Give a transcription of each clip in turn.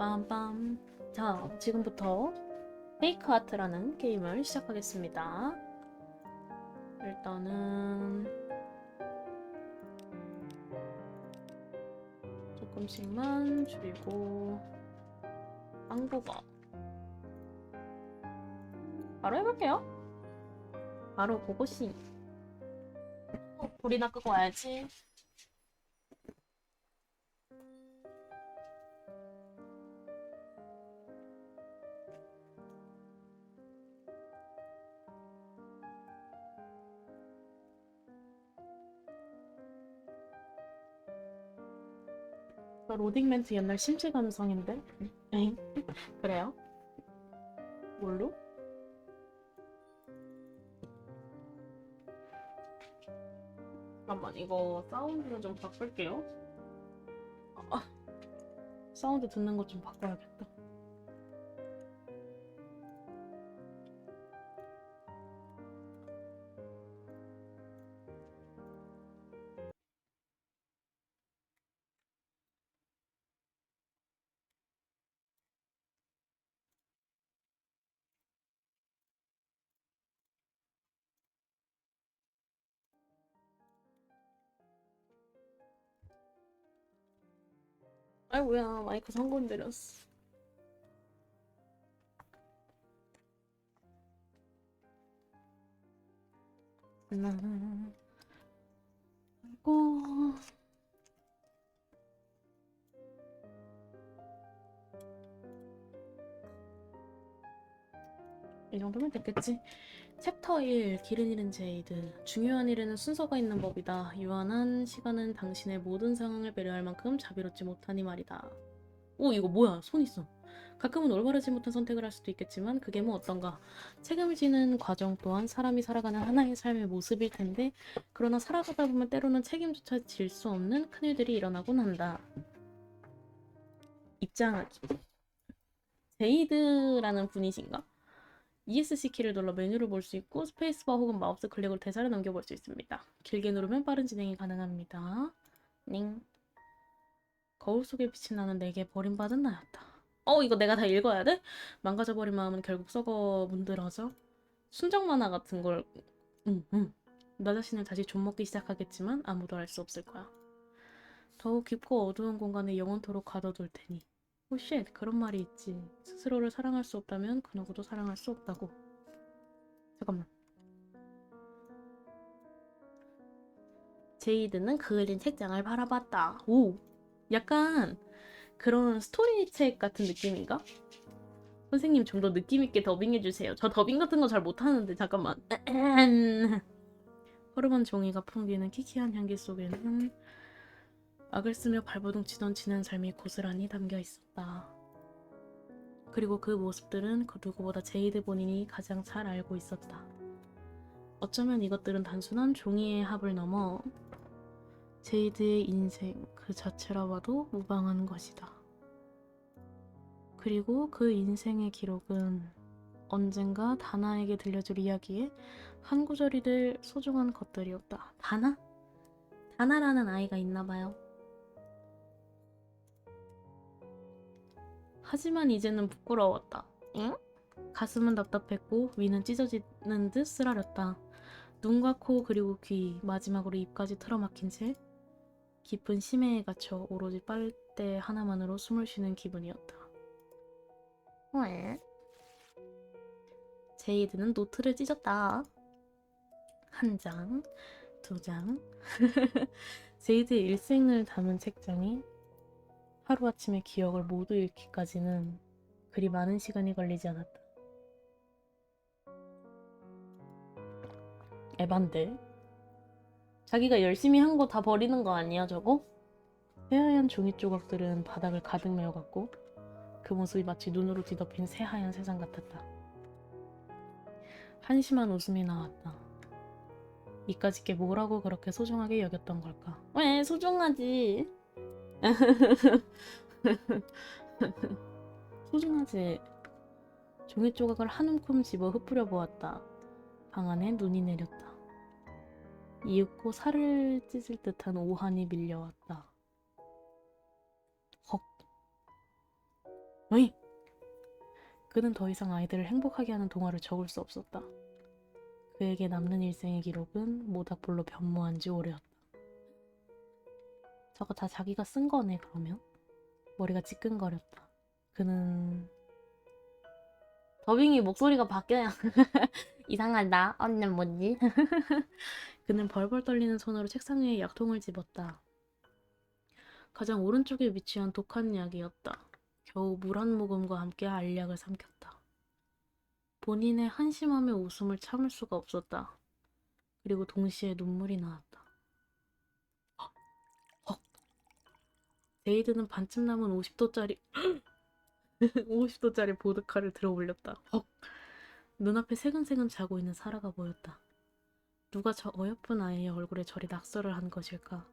빰빰. 자, 지금부터 페이크 아트라는 게임을 시작하겠습니다. 일단은 조금씩만 줄이고 한국어 바로 해볼게요. 바로 고고씨. 불이나 끄고 와야지. 로딩 멘트 옛날 심취 감성인데? 에잉? 그래요? 뭘로? 잠깐만, 이거 사운드 좀 바꿀게요. 아, 사운드 듣는 것 좀 바꿔야겠다. 아이고야, 마이크 성공 내렸어. 아이고. 이 정도면 됐겠지. 챕터 1 길은 잃은 제이드. 중요한 일에는 순서가 있는 법이다. 유한한 시간은 당신의 모든 상황을 배려할 만큼 자비롭지 못하니 말이다. 오, 이거 뭐야? 손 있어. 가끔은 올바르지 못한 선택을 할 수도 있겠지만 그게 뭐 어떤가. 책임을 지는 과정 또한 사람이 살아가는 하나의 삶의 모습일 텐데, 그러나 살아가다 보면 때로는 책임조차 질 수 없는 큰일들이 일어나곤 한다. 입장하기. 제이드라는 분이신가? ESC 키를 눌러 메뉴를 볼 수 있고 스페이스바 혹은 마우스 클릭으로 대사를 넘겨볼 수 있습니다. 길게 누르면 빠른 진행이 가능합니다. 닝. 거울 속에 빛이 나는 내게 버림받은 나였다. 이거 내가 다 읽어야 돼? 망가져버린 마음은 결국 썩어 문드러져 순정 만화 같은 걸. 나 자신을 다시 좀먹기 시작하겠지만 아무도 알 수 없을 거야. 더욱 깊고 어두운 공간에 영원토록 가둬둘 테니. 오쉣, 그런 말이 있지. 스스로를 사랑할 수 없다면 그 누구도 사랑할 수 없다고. 잠깐만. 제이드는 그을린 책장을 바라봤다. 오! 약간 그런 스토리책 같은 느낌인가? 선생님 좀 더 느낌있게 더빙해주세요. 저 더빙 같은 거 잘 못하는데 잠깐만. 허름한 종이가 풍기는 키키한 향기 속에는 악을 쓰며 발버둥 치던 지난 삶이 고스란히 담겨 있었다. 그리고 그 모습들은 그 누구보다 제이드 본인이 가장 잘 알고 있었다. 어쩌면 이것들은 단순한 종이의 합을 넘어 제이드의 인생 그 자체라 봐도 무방한 것이다. 그리고 그 인생의 기록은 언젠가 다나에게 들려줄 이야기에 한 구절이 될 소중한 것들이었다. 다나? 다나라는 아이가 있나봐요. 하지만 이제는 부끄러웠다. 응? 가슴은 답답했고 위는 찢어지는 듯 쓰라렸다. 눈과 코 그리고 귀, 마지막으로 입까지 틀어막힌 채 깊은 심해에 갇혀 오로지 빨대 하나만으로 숨을 쉬는 기분이었다. 왜? 제이드는 노트를 찢었다. 한 장, 두 장. 제이드의 일생을 담은 책장이 하루아침에 기억을 모두 잃기까지는 그리 많은 시간이 걸리지 않았다. 에반데? 자기가 열심히 한 거 다 버리는 거 아니야, 저거? 새하얀 종이 조각들은 바닥을 가득 메워갔고 그 모습이 마치 눈으로 뒤덮인 새하얀 세상 같았다. 한심한 웃음이 나왔다. 이까짓 게 뭐라고 그렇게 소중하게 여겼던 걸까? 왜 소중하지? 소중하지. 종이 조각을 한 움큼 집어 흩뿌려 보았다. 방 안에 눈이 내렸다. 이윽고 살을 찢을 듯한 오한이 밀려왔다. 헉. 어이! 그는 더 이상 아이들을 행복하게 하는 동화를 적을 수 없었다. 그에게 남는 일생의 기록은 모닥불로 변모한 지 오래였다. 저거 다 자기가 쓴 거네, 그러면? 머리가 찌끈거렸다. 그는 더빙이 목소리가 바뀌어요. 이상하다. 언니는 뭐지? 그는 벌벌 떨리는 손으로 책상 위에 약통을 집었다. 가장 오른쪽에 위치한 독한 약이었다. 겨우 물 한 모금과 함께 알약을 삼켰다. 본인의 한심함에 웃음을 참을 수가 없었다. 그리고 동시에 눈물이 나왔다. 헉! 데이드는 반쯤 남은 50도짜리 50도짜리 보드카를 들어 올렸다. 헉! 눈앞에 새근새근 자고 있는 사라가 보였다. 누가 저 어여쁜 아이의 얼굴에 저리 낙서를 한 것일까?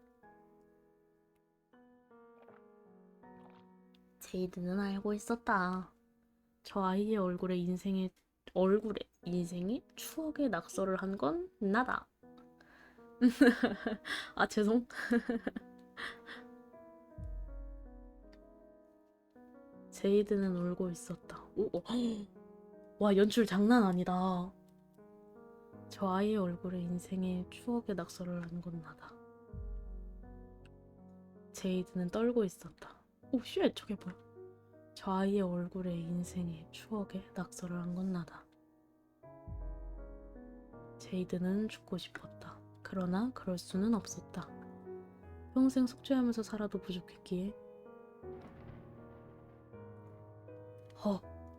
제이드는 알고 있었다. 저 아이의 얼굴에 추억의 낙서를 한 건 나다. 아, 죄송. 제이드는 울고 있었다. 오, 와, 연출 장난 아니다. 저 아이의 얼굴에 인생의 추억의 낙서를 한 건 나다. 제이드는 떨고 있었다. 오, 쉣, 저게 뭐야? 저 아이의 얼굴에 인생의 추억에 낙서를 한 건 나다. 제이드는 죽고 싶었다. 그러나 그럴 수는 없었다. 평생 숙제하면서 살아도 부족했기에.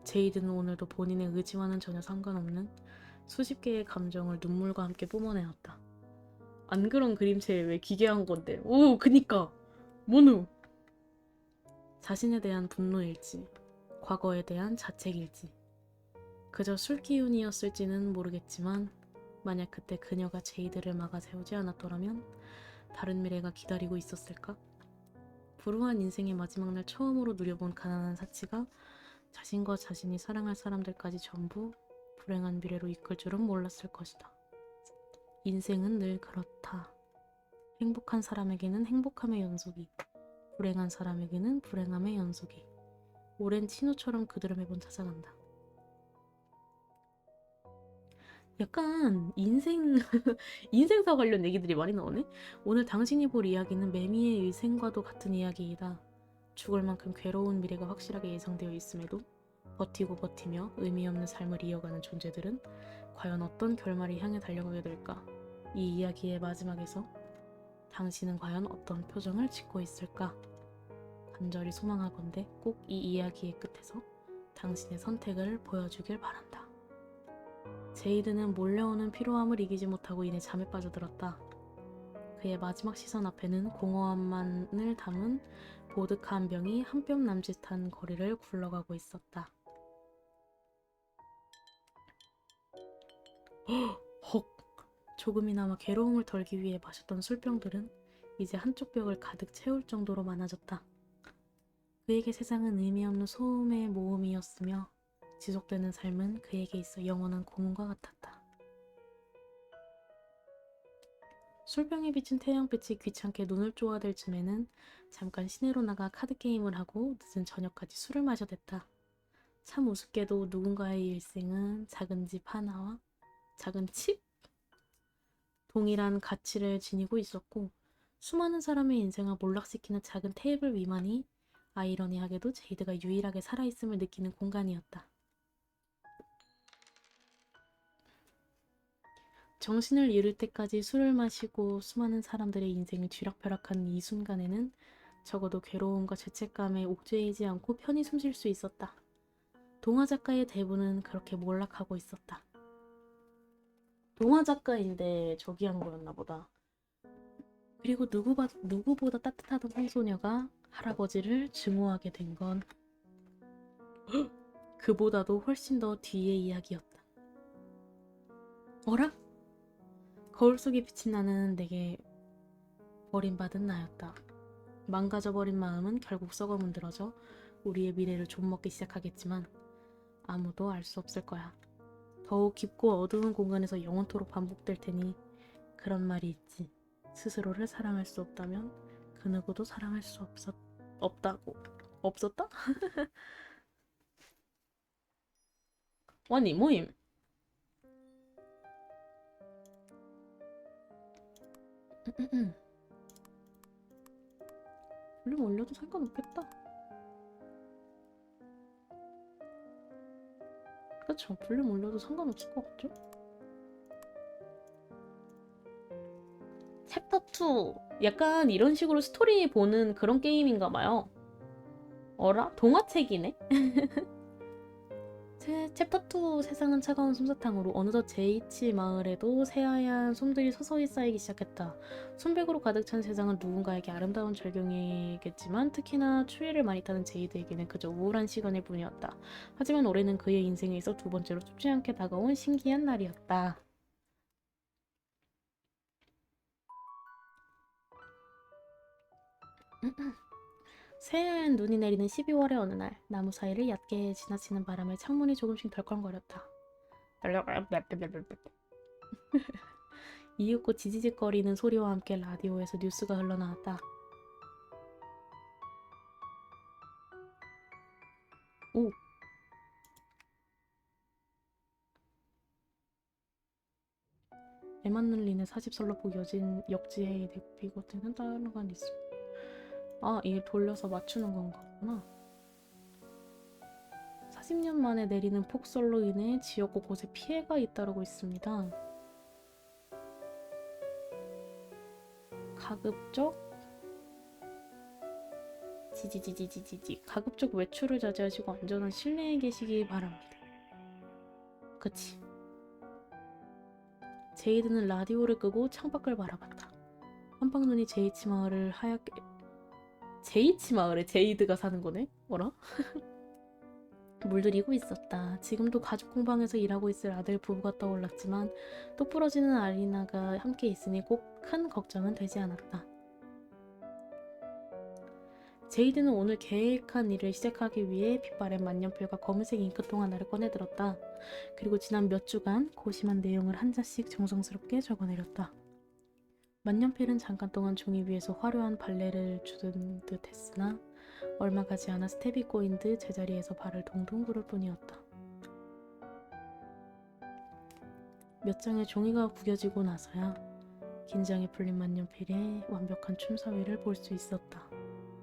제이드는 오늘도 본인의 의지와는 전혀 상관없는 수십 개의 감정을 눈물과 함께 뿜어내었다. 안 그런 그림체에 왜 기괴한 건데. 오, 그니까. 모누. 자신에 대한 분노일지, 과거에 대한 자책일지, 그저 술기운이었을지는 모르겠지만 만약 그때 그녀가 제이드를 막아 세우지 않았더라면 다른 미래가 기다리고 있었을까? 불우한 인생의 마지막 날 처음으로 누려본 가난한 사치가 자신과 자신이 사랑할 사람들까지 전부 불행한 미래로 이끌 줄은 몰랐을 것이다. 인생은 늘 그렇다. 행복한 사람에게는 행복함의 연속이, 불행한 사람에게는 불행함의 연속이. 오랜 친구처럼 그들을 매번 찾아간다. 약간 인생사 관련 얘기들이 많이 나오네? 오늘 당신이 볼 이야기는 매미의 일생과도 같은 이야기이다. 죽을 만큼 괴로운 미래가 확실하게 예상되어 있음에도 버티고 버티며 의미 없는 삶을 이어가는 존재들은 과연 어떤 결말을 향해 달려가게 될까? 이 이야기의 마지막에서 당신은 과연 어떤 표정을 짓고 있을까? 간절히 소망하건대 꼭 이 이야기의 끝에서 당신의 선택을 보여주길 바란다. 제이드는 몰려오는 피로함을 이기지 못하고 이내 잠에 빠져들었다. 그의 마지막 시선 앞에는 공허함만을 담은 보드카 한 병이 한 뼘 남짓한 거리를 굴러가고 있었다. 헉! 조금이나마 괴로움을 덜기 위해 마셨던 술병들은 이제 한쪽 벽을 가득 채울 정도로 많아졌다. 그에게 세상은 의미 없는 소음의 모음이었으며 지속되는 삶은 그에게 있어 영원한 고문과 같았다. 술병에 비친 태양빛이 귀찮게 눈을 쪼아댈 쯤에는 잠깐 시내로 나가 카드게임을 하고 늦은 저녁까지 술을 마셔댔다. 참 우습게도 누군가의 일생은 작은 집 하나와 작은 칩? 동일한 가치를 지니고 있었고 수많은 사람의 인생을 몰락시키는 작은 테이블 위만이 아이러니하게도 제이드가 유일하게 살아있음을 느끼는 공간이었다. 정신을 잃을 때까지 술을 마시고 수많은 사람들의 인생을 쥐락펴락한 이 순간에는 적어도 괴로움과 죄책감에 옥죄이지 않고 편히 숨쉴 수 있었다. 동화 작가의 대부는 그렇게 몰락하고 있었다. 동화 작가인데 저기 한 거였나 보다. 그리고 누구보다 따뜻하던 황소녀가 할아버지를 증오하게 된 건 그보다도 훨씬 더 뒤의 이야기였다. 어라? 거울 속에 빛이 나는 내게 버림받은 나였다. 망가져버린 마음은 결국 썩어 문드러져 우리의 미래를 좀먹기 시작하겠지만 아무도 알 수 없을 거야. 더욱 깊고 어두운 공간에서 영원토록 반복될 테니 그런 말이 있지. 스스로를 사랑할 수 없다면 그 누구도 사랑할 수 없었다고. 없었다? 아니 뭐임? 볼륨 올려도 상관없겠다. 그쵸? 볼륨 올려도 상관없을 것 같죠? 챕터 2 약간 이런 식으로 스토리 보는 그런 게임인가 봐요. 어라? 동화책이네? 챕터 2 세상은 차가운 솜사탕으로 어느덧 제이치 마을에도 새하얀 솜들이 서서히 쌓이기 시작했다. 솜백으로 가득 찬 세상은 누군가에게 아름다운 절경이겠지만 특히나 추위를 많이 타는 제이드에게는 그저 우울한 시간일 뿐이었다. 하지만 올해는 그의 인생에 있어 두 번째로 춥지 않게 다가온 신기한 날이었다. 새하얀 눈이 내리는 12월의 어느 날 나무 사이를 얕게 지나치는 바람에 창문이 조금씩 덜컹거렸다. 이윽고 지지직거리는 소리와 함께 라디오에서 뉴스가 흘러나왔다. 오! 에만눌린의 40설러포 역지혜의 데뷔거든은 다른 건 있어. 아, 이게 돌려서 맞추는 건가 보구나. 40년 만에 내리는 폭설로 인해 지역 곳곳에 피해가 잇따르고 있습니다. 가급적 외출을 자제하시고 안전한 실내에 계시기 바랍니다. 그치. 제이드는 라디오를 끄고 창밖을 바라봤다. 한방눈이 제이치 마을을 하얗게... 제이치 마을에 제이드가 사는 거네? 뭐라? 물들이고 있었다. 지금도 가죽 공방에서 일하고 있을 아들 부부가 떠올랐지만 똑부러지는 아리나가 함께 있으니 꼭 큰 걱정은 되지 않았다. 제이드는 오늘 계획한 일을 시작하기 위해 빛바랜 만년필과 검은색 잉크통 하나를 꺼내들었다. 그리고 지난 몇 주간 고심한 내용을 한 자씩 정성스럽게 적어내렸다. 만년필은 잠깐 동안 종이 위에서 화려한 발레를 주는 듯 했으나 얼마 가지 않아 스텝이 꼬인 듯 제자리에서 발을 동동 구를 뿐이었다. 몇 장의 종이가 구겨지고 나서야 긴장이 풀린 만년필의 완벽한 춤사위를 볼 수 있었다.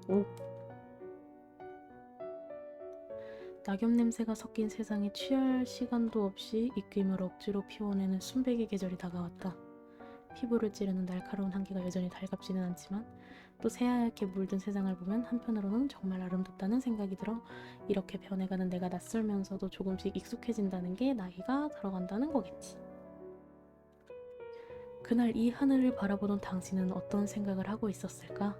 오! 낙엽 냄새가 섞인 세상에 취할 시간도 없이 입김을 억지로 피워내는 순백의 계절이 다가왔다. 피부를 찌르는 날카로운 한기가 여전히 달갑지는 않지만 또 새하얗게 물든 세상을 보면 한편으로는 정말 아름답다는 생각이 들어 이렇게 변해가는 내가 낯설면서도 조금씩 익숙해진다는 게 나이가 들어간다는 거겠지. 그날 이 하늘을 바라보던 당신은 어떤 생각을 하고 있었을까?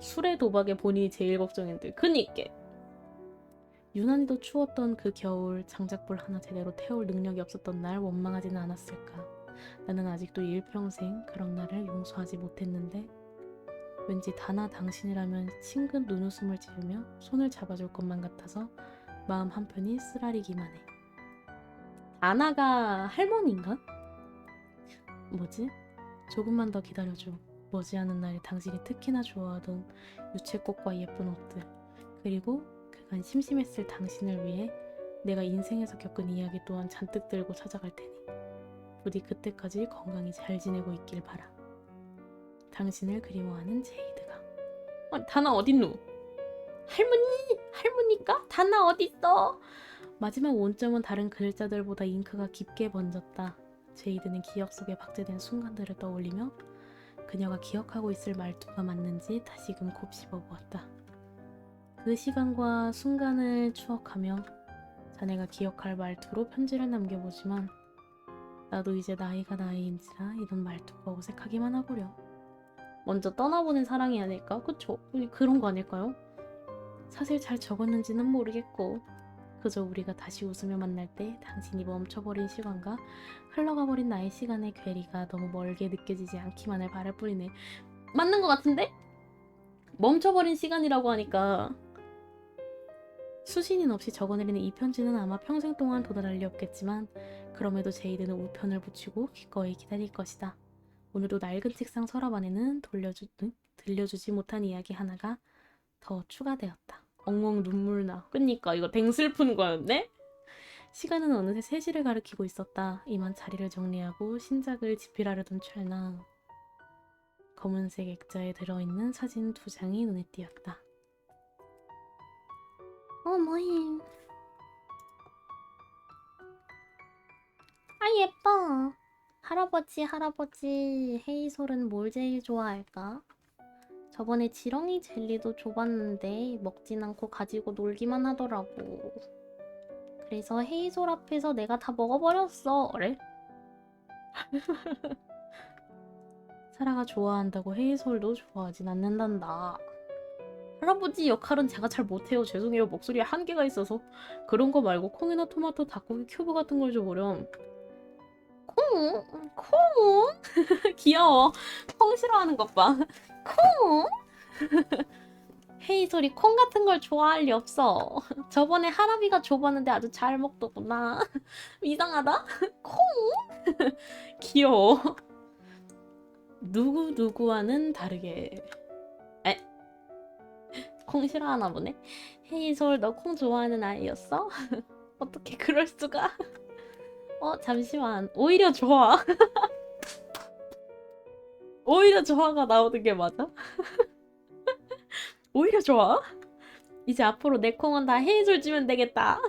술의 도박에 본인이 제일 걱정인데 그니까 유난히도 추웠던 그 겨울 장작불 하나 제대로 태울 능력이 없었던 날 원망하지는 않았을까? 나는 아직도 일평생 그런 날을 용서하지 못했는데 왠지 다나 당신이라면 친근 눈웃음을 지으며 손을 잡아줄 것만 같아서 마음 한편이 쓰라리기만 해. 다나가 할머니인가? 뭐지? 조금만 더 기다려줘. 머지않은 날에 당신이 특히나 좋아하던 유채꽃과 예쁜 옷들 그리고 그간 심심했을 당신을 위해 내가 인생에서 겪은 이야기 또한 잔뜩 들고 찾아갈 테니 부디 그때까지 건강히 잘 지내고 있길 바라. 당신을 그리워하는 제이드가. 다나 어딨노? 할머니까? 다나 어딨어? 마지막 원점은 다른 글자들보다 잉크가 깊게 번졌다. 제이드는 기억 속에 박제된 순간들을 떠올리며 그녀가 기억하고 있을 말투가 맞는지 다시금 곱씹어 보았다. 그 시간과 순간을 추억하며 자네가 기억할 말투로 편지를 남겨보지만 나도 이제 나이가 나이인지라 이런 말투가 어색하기만 하구려. 먼저 떠나보낸 사랑이 아닐까? 그쵸? 그런 거 아닐까요? 사실 잘 적었는지는 모르겠고 그저 우리가 다시 웃으며 만날 때 당신이 멈춰버린 시간과 흘러가버린 나의 시간의 괴리가 너무 멀게 느껴지지 않기만을 바랄 뿐이네. 맞는 것 같은데? 멈춰버린 시간이라고 하니까 수신인 없이 적어내리는 이 편지는 아마 평생 동안 도달할 리 없겠지만 그럼에도 제이드는 우편을 붙이고 기꺼이 기다릴 것이다. 오늘도 낡은 책상 서랍 안에는 들려주지 못한 이야기 하나가 더 추가되었다. 엉엉 눈물 나. 그니까 이거 댕슬픈 거였네? 시간은 어느새 3시를 가리키고 있었다. 이만 자리를 정리하고 신작을 집필하려던 찰나 검은색 액자에 들어있는 사진 2장이 눈에 띄었다. 뭐임. 아, 예뻐. 할아버지, 헤이솔은 뭘 제일 좋아할까? 저번에 지렁이 젤리도 줘봤는데 먹진 않고 가지고 놀기만 하더라고. 그래서 헤이솔 앞에서 내가 다 먹어버렸어. 그래? 사라가 좋아한다고 헤이솔도 좋아하진 않는단다. 할아버지 역할은 제가 잘 못해요. 죄송해요. 목소리에 한계가 있어서. 그런 거 말고 콩이나 토마토, 닭고기 큐브 같은 걸 줘보렴. 콩? 콩? 귀여워. 콩 싫어하는 것 봐. 콩? 헤이솔이 콩 같은 걸 좋아할 리 없어. 저번에 하라비가 줘봤는데 아주 잘 먹더구나. 이상하다? 콩? 귀여워. 누구와는 다르게. 에? 콩 싫어하나 보네? 헤이솔 너 콩 좋아하는 아이였어? 어떻게 그럴 수가? 잠시만. 오히려 좋아. 오히려 좋아가 나오는 게 맞아? 오히려 좋아? 이제 앞으로 내 콩은 다 헤이솔 주면 되겠다.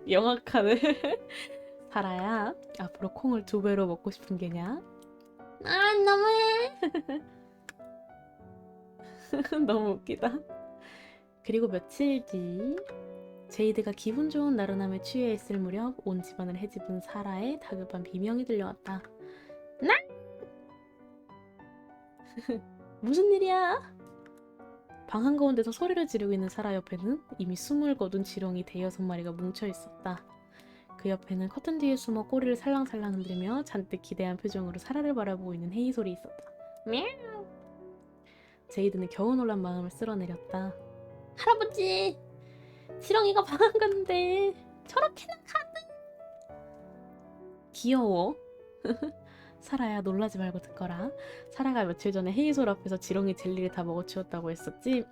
영악하네. 사라야, 앞으로 콩을 2배로 먹고 싶은 게냐? 아, 너무해. 너무 웃기다. 그리고 며칠 뒤 제이드가 기분 좋은 나른함에 취해 있을 무렵 온 집안을 헤집은 사라의 다급한 비명이 들려왔다. 나? 무슨 일이야? 방 한가운데서 소리를 지르고 있는 사라 옆에는 이미 숨을 거둔 지렁이 5-6마리가 뭉쳐 있었다. 그 옆에는 커튼 뒤에 숨어 꼬리를 살랑살랑 흔들며 잔뜩 기대한 표정으로 사라를 바라보고 있는 헤이솔이 있었다. мя우. 제이드는 겨우 놀란 마음을 쓸어내렸다. 할아버지! 지렁이가 방 안 갔는데 저렇게는 가능? 귀여워. 사라야, 놀라지 말고 듣거라. 사라가 며칠 전에 헤이솔 앞에서 지렁이 젤리를 다 먹어치웠다고 했었지?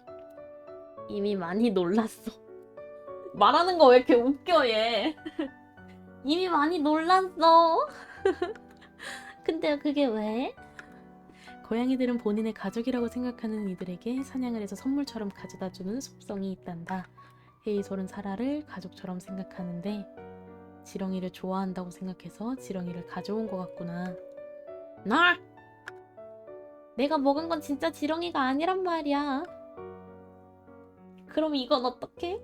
이미 많이 놀랐어. 말하는 거 왜 이렇게 웃겨 얘. 이미 많이 놀랐어. 근데 그게 왜? 고양이들은 본인의 가족이라고 생각하는 이들에게 사냥을 해서 선물처럼 가져다주는 습성이 있단다. 헤이솔은 사라를 가족처럼 생각하는데 지렁이를 좋아한다고 생각해서 지렁이를 가져온 것 같구나. 나! 내가 먹은 건 진짜 지렁이가 아니란 말이야. 그럼 이건 어떡해?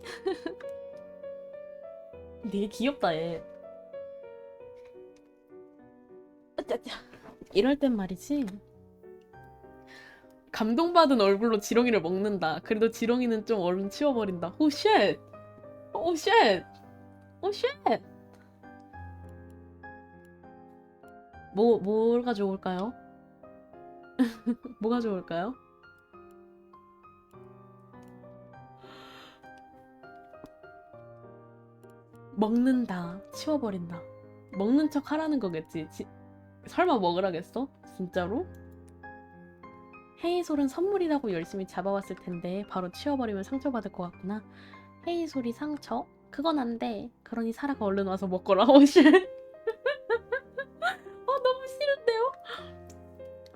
되게 귀엽다 얘. 이럴 땐 말이지. 감동받은 얼굴로 지렁이를 먹는다. 그래도 지렁이는 좀 얼른 치워버린다. 오 쉣! 오 쉣! 오 쉣! 뭐가 좋을까요? 뭐가 좋을까요? 먹는다. 치워버린다. 먹는 척 하라는 거겠지. 설마 먹으라겠어? 진짜로? 헤이솔은 선물이라고 열심히 잡아왔을 텐데 바로 치워버리면 상처받을 것 같구나. 헤이솔이 상처? 그건 안 돼. 그러니 사라가 얼른 와서 먹거라. 오씨. 너무 싫은데요?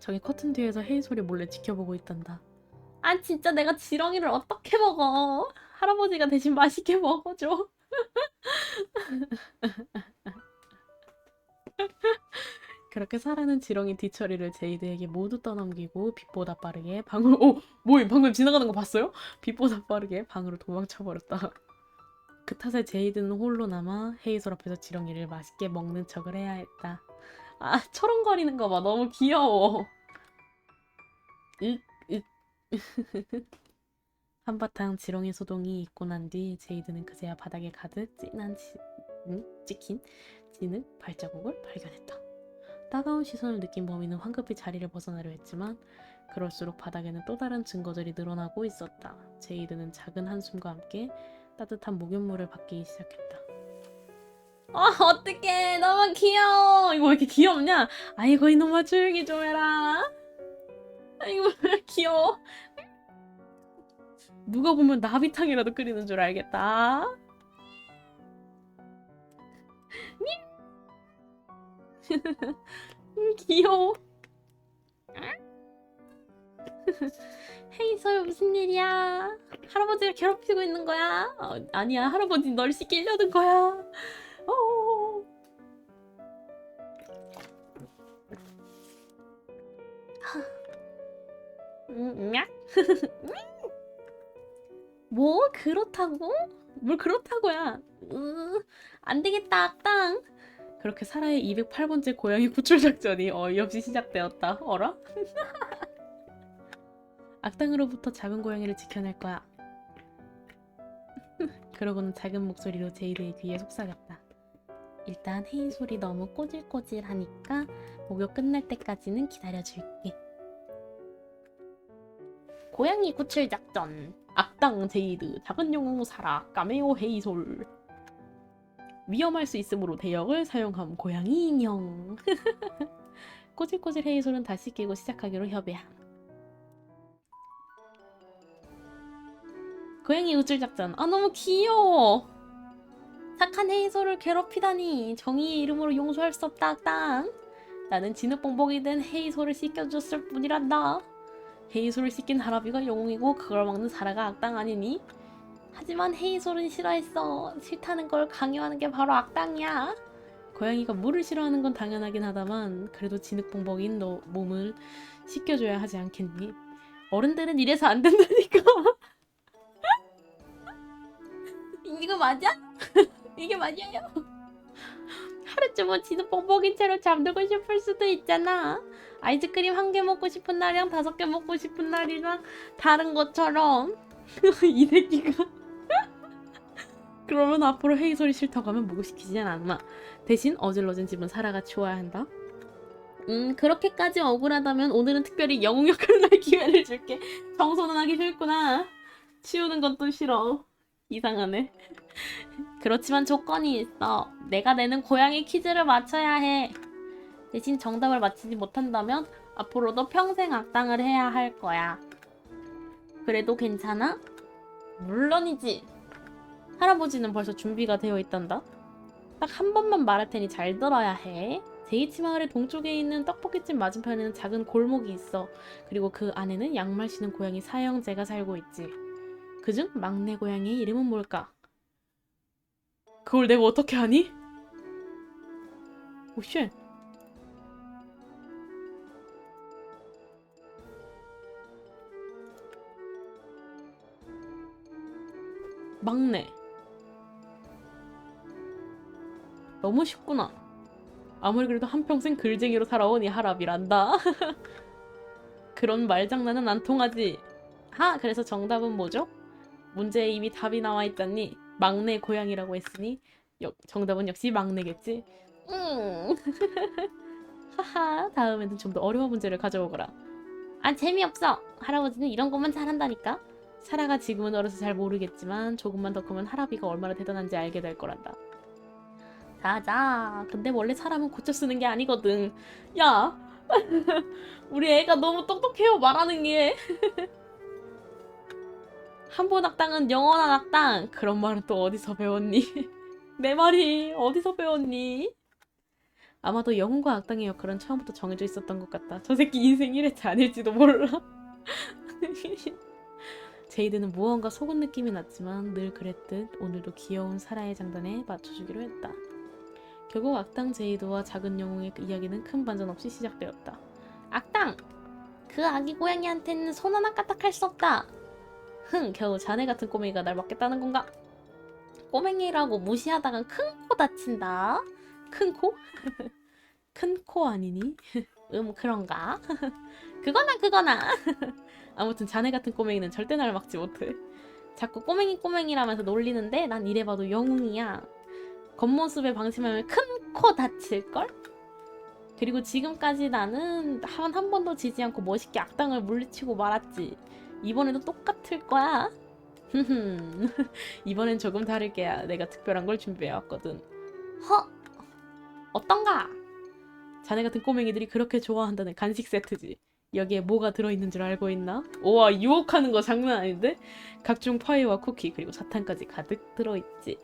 저기 커튼 뒤에서 헤이솔이 몰래 지켜보고 있단다. 아 진짜 내가 지렁이를 어떻게 먹어? 할아버지가 대신 맛있게 먹어줘. 그렇게 사라는 지렁이 뒤처리를 제이드에게 모두 떠넘기고 빛보다 빠르게 방으로 뭐임 방금 지나가는 거 봤어요? 빛보다 빠르게 방으로 도망쳐버렸다. 그 탓에 제이드는 홀로 남아 헤이솔 앞에서 지렁이를 맛있게 먹는 척을 해야 했다. 아 초롱거리는 거 봐. 너무 귀여워. 한바탕 지렁이 소동이 있고 난 뒤 제이드는 그제야 바닥에 가득 찍힌 진흙 발자국을 발견했다. 따가운 시선을 느낀 범인은 황급히 자리를 벗어나려 했지만 그럴수록 바닥에는 또 다른 증거들이 늘어나고 있었다. 제이드는 작은 한숨과 함께 따뜻한 목욕물을 받기 시작했다. 어떡해 너무 귀여워. 이거 왜 이렇게 귀엽냐? 아이고 이놈아 조용히 좀 해라. 아이고 왜 귀여워. 누가 보면 나비탕이라도 끓이는 줄 알겠다. 귀여워. 헤이솔 무슨 일이야? 할아버지를 괴롭히고 있는 거야? 아니야, 할아버지 널 씻기려는 거야. 어. 야? 뭐 그렇다고? 뭘 그렇다고야? 안 되겠다, 악당. 그렇게 사라의 208번째 고양이 구출 작전이 어이없이 시작되었다. 어라? 악당으로부터 작은 고양이를 지켜낼 거야. 그러고는 작은 목소리로 제이드의 귀에 속삭였다. 일단 헤이솔이 너무 꼬질꼬질하니까 목욕 끝날 때까지는 기다려줄게. 고양이 구출 작전. 악당 제이드, 작은 영웅 사라, 까메오 헤이솔. 위험할 수 있으므로 대역을 사용함 고양이 인형. 꼬질꼬질 헤이솔은 다시 끼고 시작하기로 협의함. 고양이 구출 작전. 아 너무 귀여워. 착한 헤이솔을 괴롭히다니. 정의의 이름으로 용서할 수 없다 악당. 나는 진흙봉봉이 된 헤이솔을 씻겨줬을 뿐이란다. 헤이솔을 씻긴 하라비가 영웅이고 그걸 막는 사라가 악당 아니니? 하지만 헤이솔은 싫어했어. 싫다는 걸 강요하는 게 바로 악당이야. 고양이가 물을 싫어하는 건 당연하긴 하다만 그래도 진흙봉봉인 너 몸을 씻겨줘야 하지 않겠니? 어른들은 이래서 안 된다니까. 이거 맞아? 이게 맞아요? 하루쯤은 진흙봉봉인 채로 잠들고 싶을 수도 있잖아. 아이스크림 1개 먹고 싶은 날이랑 5개 먹고 싶은 날이랑 다른 것처럼. 이 새끼가. 그러면 앞으로 헤이솔이 싫다고 하면 목욕시키진 않아. 대신 어질러진 집은 사라가 치워야 한다. 그렇게까지 억울하다면 오늘은 특별히 영웅 역할을 할 기회를 줄게. 청소는 하기 싫구나. 치우는 건 또 싫어. 이상하네. 그렇지만 조건이 있어. 내가 내는 고양이 퀴즈를 맞춰야 해. 대신 정답을 맞히지 못한다면 앞으로도 평생 악당을 해야 할 거야. 그래도 괜찮아? 물론이지. 할아버지는 벌써 준비가 되어 있단다. 딱 한 번만 말할 테니 잘 들어야 해. 제이치 마을의 동쪽에 있는 떡볶이집 맞은편에는 작은 골목이 있어. 그리고 그 안에는 양말 신은 고양이 사형제가 살고 있지. 그중 막내 고양이의 이름은 뭘까? 그걸 내가 어떻게 아니? 오쉣. 막내. 너무 쉽구나. 아무리 그래도 한평생 글쟁이로 살아온 이 하랍이란다. 그런 말장난은 안 통하지. 그래서 정답은 뭐죠? 문제에 이미 답이 나와 있잖니. 막내 고양이라고 했으니 정답은 역시 막내겠지. 하하, 다음에는 좀 더 어려운 문제를 가져오거라. 재미없어. 할아버지는 이런 것만 잘한다니까. 사라가 지금은 어려서 잘 모르겠지만 조금만 더 크면 할아비가 얼마나 대단한지 알게 될 거란다. 자자. 근데 원래 사람은 고쳐 쓰는 게 아니거든. 야. 우리 애가 너무 똑똑해요, 말하는 게. 한 번 악당은 영원한 악당. 그런 말은 또 어디서 배웠니? 내 말이 어디서 배웠니? 아마도 영웅과 악당의 역할은 처음부터 정해져 있었던 것 같다. 저 새끼 인생 1회차 아닐지도 몰라. 제이드는 무언가 속은 느낌이 났지만 늘 그랬듯 오늘도 귀여운 사라의 장단에 맞춰주기로 했다. 결국 악당 제이드와 작은 영웅의 이야기는 큰 반전 없이 시작되었다. 악당! 그 아기 고양이한테는 손 하나 까딱할 수 없다. 겨우 자네 같은 꼬맹이가 날 먹겠다는 건가? 꼬맹이라고 무시하다간 큰 코 다친다. 큰 코? 큰 코 아니니? 그런가? 그거나. 아무튼 자네 같은 꼬맹이는 절대 날 막지 못해. 자꾸 꼬맹이라면서 놀리는데 난 이래봐도 영웅이야. 겉모습에 방심하면 큰 코 다칠걸? 그리고 지금까지 나는 한 번도 지지 않고 멋있게 악당을 물리치고 말았지. 이번에도 똑같을 거야. 이번엔 조금 다를게야. 내가 특별한 걸 준비해왔거든. 어떤가? 자네 같은 꼬맹이들이 그렇게 좋아한다는 간식 세트지. 여기에 뭐가 들어있는 줄 알고 있나? 우와, 유혹하는 거 장난 아닌데? 각종 파이와 쿠키 그리고 사탕까지 가득 들어있지.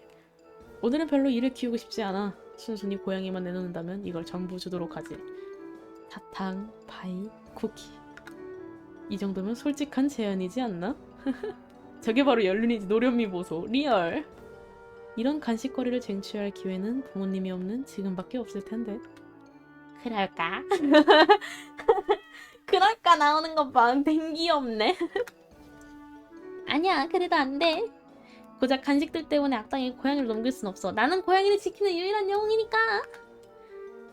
오늘은 별로 이를 키우고 싶지 않아. 순순히 고양이만 내놓는다면 이걸 전부 주도록 하지. 사탕, 파이, 쿠키. 이 정도면 솔직한 제안이지 않나? 저게 바로 연륜이지. 노련미 보소. 리얼. 이런 간식거리를 쟁취할 기회는 부모님이 없는 지금밖에 없을 텐데. 그럴까? 그럴까 나오는 것 봐. 댕기 없네. 아니야, 그래도 안 돼. 고작 간식들 때문에 악당이 고양이를 넘길 순 없어. 나는 고양이를 지키는 유일한 영웅이니까.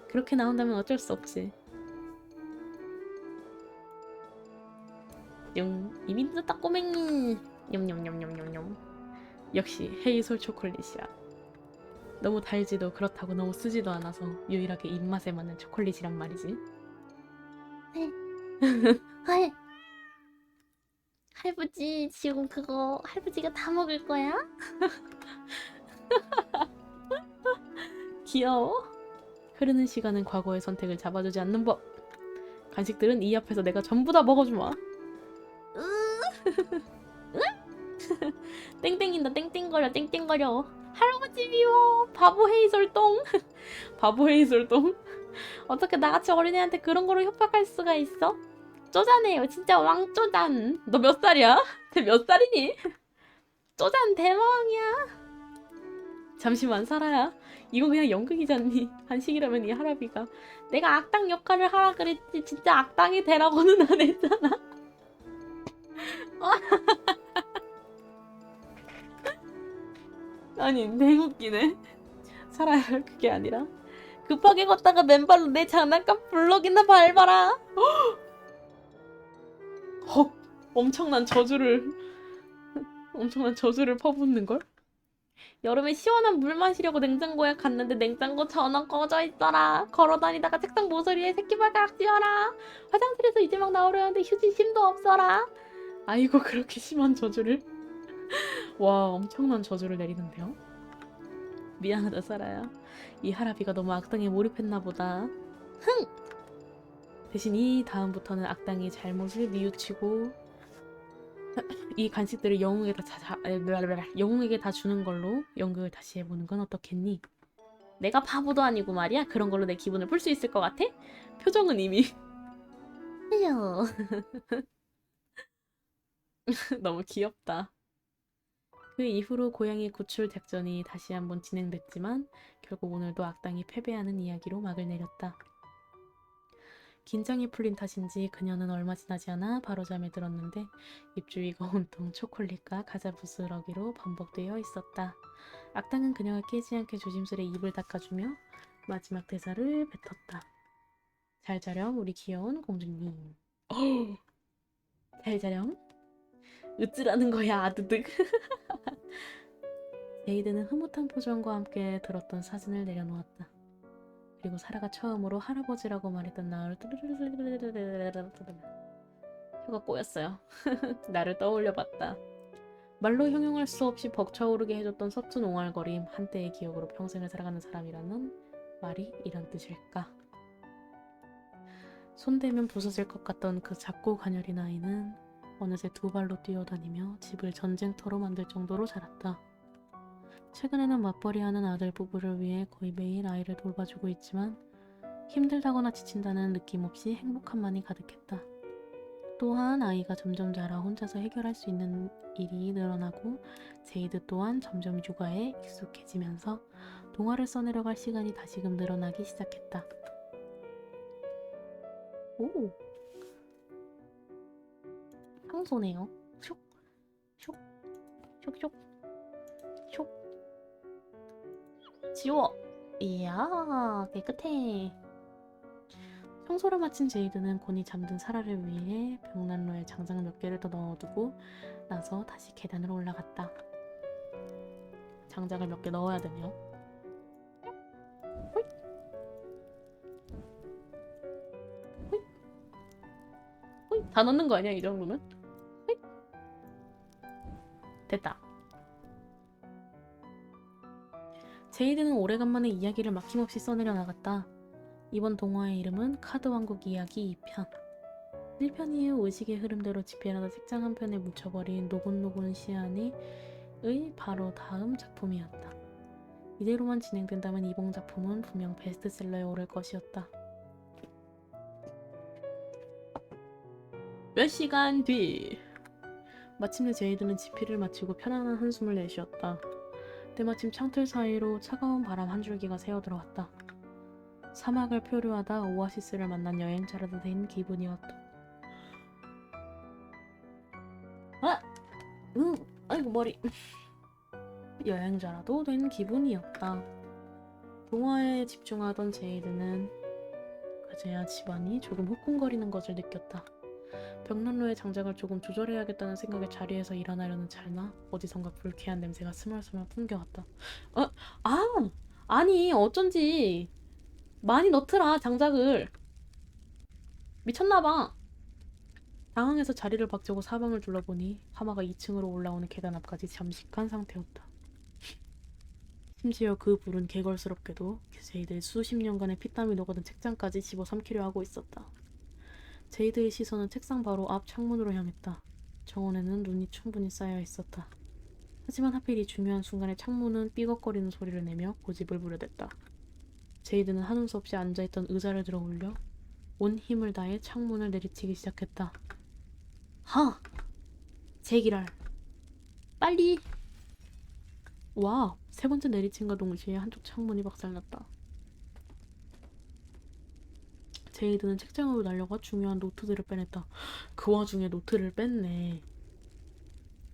그렇게 나온다면 어쩔 수 없지. 용, 이미 늦었다 꼬맹이. 냠냠냠냠냠냠. 역시 헤이솔 초콜릿이야. 너무 달지도 그렇다고 너무 쓰지도 않아서 유일하게 입맛에 맞는 초콜릿이란 말이지. 네. 헐. 할아버지 지금 그거 할아버지가 다 먹을 거야? 귀여워. 흐르는 시간은 과거의 선택을 잡아주지 않는 법. 간식들은 이 앞에서 내가 전부 다 먹어주마. 땡땡인다. 땡땡거려 땡땡거려. 할아버지 미워. 바보 헤이솔똥. 바보 헤이솔똥. 어떻게 나같이 어린애한테 그런 거로 협박할 수가 있어? 쪼잔해요. 진짜 왕쪼잔. 너 몇 살이야? 쟤 몇 살이니? 쪼잔 대마왕이야. 잠시만 살아야. 이거 그냥 연극이잖니. 한식이라면 이 할아비가 내가 악당 역할을 하라 그랬지 진짜 악당이 되라고는 안 했잖아. 아니 되게 웃기네. 살아야 그게 아니라 급하게 걷다가 맨발로 내 장난감 블럭이나 밟아라. 헉, 엄청난 저주를 퍼붓는걸? 여름에 시원한 물 마시려고 냉장고에 갔는데 냉장고 전원 꺼져 있더라. 걸어다니다가 책상 모서리에 새끼발가락 찧어라. 화장실에서 이제 막 나오려는데 휴지 심도 없어라. 아이고 그렇게 심한 저주를? 와 엄청난 저주를 내리는데요? 미안하다 사라야. 이 할아비가 너무 악당에 몰입했나 보다. 흥! 대신 이 다음부터는 악당이 잘못을 뉘우치고 이 간식들을 영웅에게 다 주는 걸로 연극을 다시 해보는 건 어떻겠니? 내가 바보도 아니고 말이야. 그런 걸로 내 기분을 풀 수 있을 것 같아? 표정은 이미 휴. 너무 귀엽다. 그 이후로 고양이 구출 작전이 다시 한번 진행됐지만 결국 오늘도 악당이 패배하는 이야기로 막을 내렸다. 긴장이 풀린 탓인지 그녀는 얼마 지나지 않아 바로 잠에 들었는데 입주위가 온통 초콜릿과 과자 부스러기로 범벅되어 있었다. 악당은 그녀가 깨지 않게 조심스레 입을 닦아주며 마지막 대사를 뱉었다. 잘 자렴 우리 귀여운 공주님. 잘 자렴? 으쓰라는 거야 아드득. 제이드는 흐뭇한 표정과 함께 들었던 사진을 내려놓았다. 그리고 사라가 처음으로 할아버지라고 말했던 나를 혀가 꼬였어요. 나를 떠올려봤다. 말로 형용할 수 없이 벅차오르게 해줬던 서툰 옹알거림, 한때의 기억으로 평생을 살아가는 사람이라는 말이 이런 뜻일까? 손대면 부서질 것 같던 그 작고 가녀린 아이는 어느새 두 발로 뛰어다니며 집을 전쟁터로 만들 정도로 자랐다. 최근에는 맞벌이하는 아들 부부를 위해 거의 매일 아이를 돌봐주고 있지만 힘들다거나 지친다는 느낌 없이 행복함만이 가득했다. 또한 아이가 점점 자라 혼자서 해결할 수 있는 일이 늘어나고 제이드 또한 점점 육아에 익숙해지면서 동화를 써내려갈 시간이 다시금 늘어나기 시작했다. 오! 황소네요. 슉! 슉! 슉! 슉! 지워! 이야 깨끗해. 청소를 마친 제이드는 곤히 잠든 사라를 위해 벽난로에 장작 몇 개를 더 넣어두고 나서 다시 계단으로 올라갔다. 장작을 몇 개 넣어야 되네요. 호잇. 호잇. 호잇. 다 넣는 거 아니야 이 정도면? 호잇. 됐다. 제이드는 오래간만에 이야기를 막힘없이 써내려 나갔다. 이번 동화의 이름은 카드왕국 이야기 2편. 1편 이후 의식의 흐름대로 집필하다 책장 한편에 묻혀버린 노곤노곤 시안의 바로 다음 작품이었다. 이대로만 진행된다면 이번 작품은 분명 베스트셀러에 오를 것이었다. 몇 시간 뒤 마침내 제이드는 집필을 마치고 편안한 한숨을 내쉬었다. 때마침 창틀 사이로 차가운 바람 한 줄기가 새어들어왔다. 사막을 표류하다 오아시스를 만난 여행자라도 된 기분이었다. 아이고 머리. 여행자라도 된 기분이었다. 동화에 집중하던 제이드는 그제야 집안이 조금 후끈거리는 것을 느꼈다. 벽난로의 장작을 조금 조절해야겠다는 생각에 자리에서 일어나려는 찰나 어디선가 불쾌한 냄새가 스멀스멀 풍겨왔다. 아니 어쩐지 많이 넣더라 장작을. 미쳤나봐. 당황해서 자리를 박차고 사방을 둘러보니 하마가 2층으로 올라오는 계단 앞까지 잠식한 상태였다. 심지어 그 불은 개걸스럽게도 제이드의 수십 년간의 피땀이 녹아든 책장까지 집어삼키려 하고 있었다. 제이드의 시선은 책상 바로 앞 창문으로 향했다. 정원에는 눈이 충분히 쌓여 있었다. 하지만 하필 이 중요한 순간에 창문은 삐걱거리는 소리를 내며 고집을 부려댔다. 제이드는 한음 수 없이 앉아있던 의자를 들어 올려 온 힘을 다해 창문을 내리치기 시작했다. 제기랄. 빨리! 와, 세 번째 내리침과 동시에 한쪽 창문이 박살났다. 제이드는 책장으로 날려가 중요한 노트들을 빼냈다. 그 와중에 노트를 뺐네.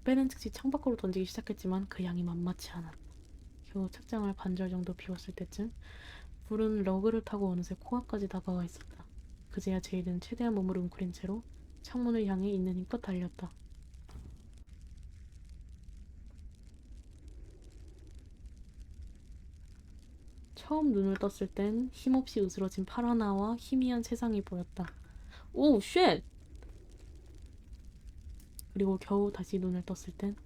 빼낸 즉시 창밖으로 던지기 시작했지만 그 양이 만만치 않았다. 겨우 책장을 반절 정도 비웠을 때쯤 불은 러그를 타고 어느새 코앞까지 다가와 있었다. 그제야 제이드는 최대한 몸을 웅크린 채로 창문을 향해 있는 힘껏 달렸다. 처음 눈을 떴을 땐 힘없이 으스러진 팔 하나와 희미한 세상이 보였다. 오, 쉣! 그리고 겨우 다시 눈을 떴을 땐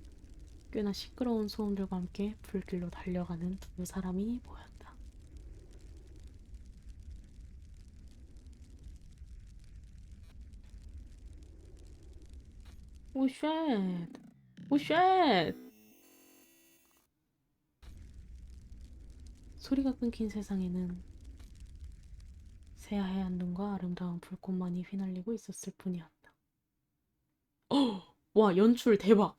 꽤나 시끄러운 소음들과 함께 불길로 달려가는 두 사람이 보였다. 오, 쉣! 오, 쉣! 소리가 끊긴 세상에는 새하얀 눈과 아름다운 불꽃만이 휘날리고 있었을 뿐이었다. 와, 연출 대박!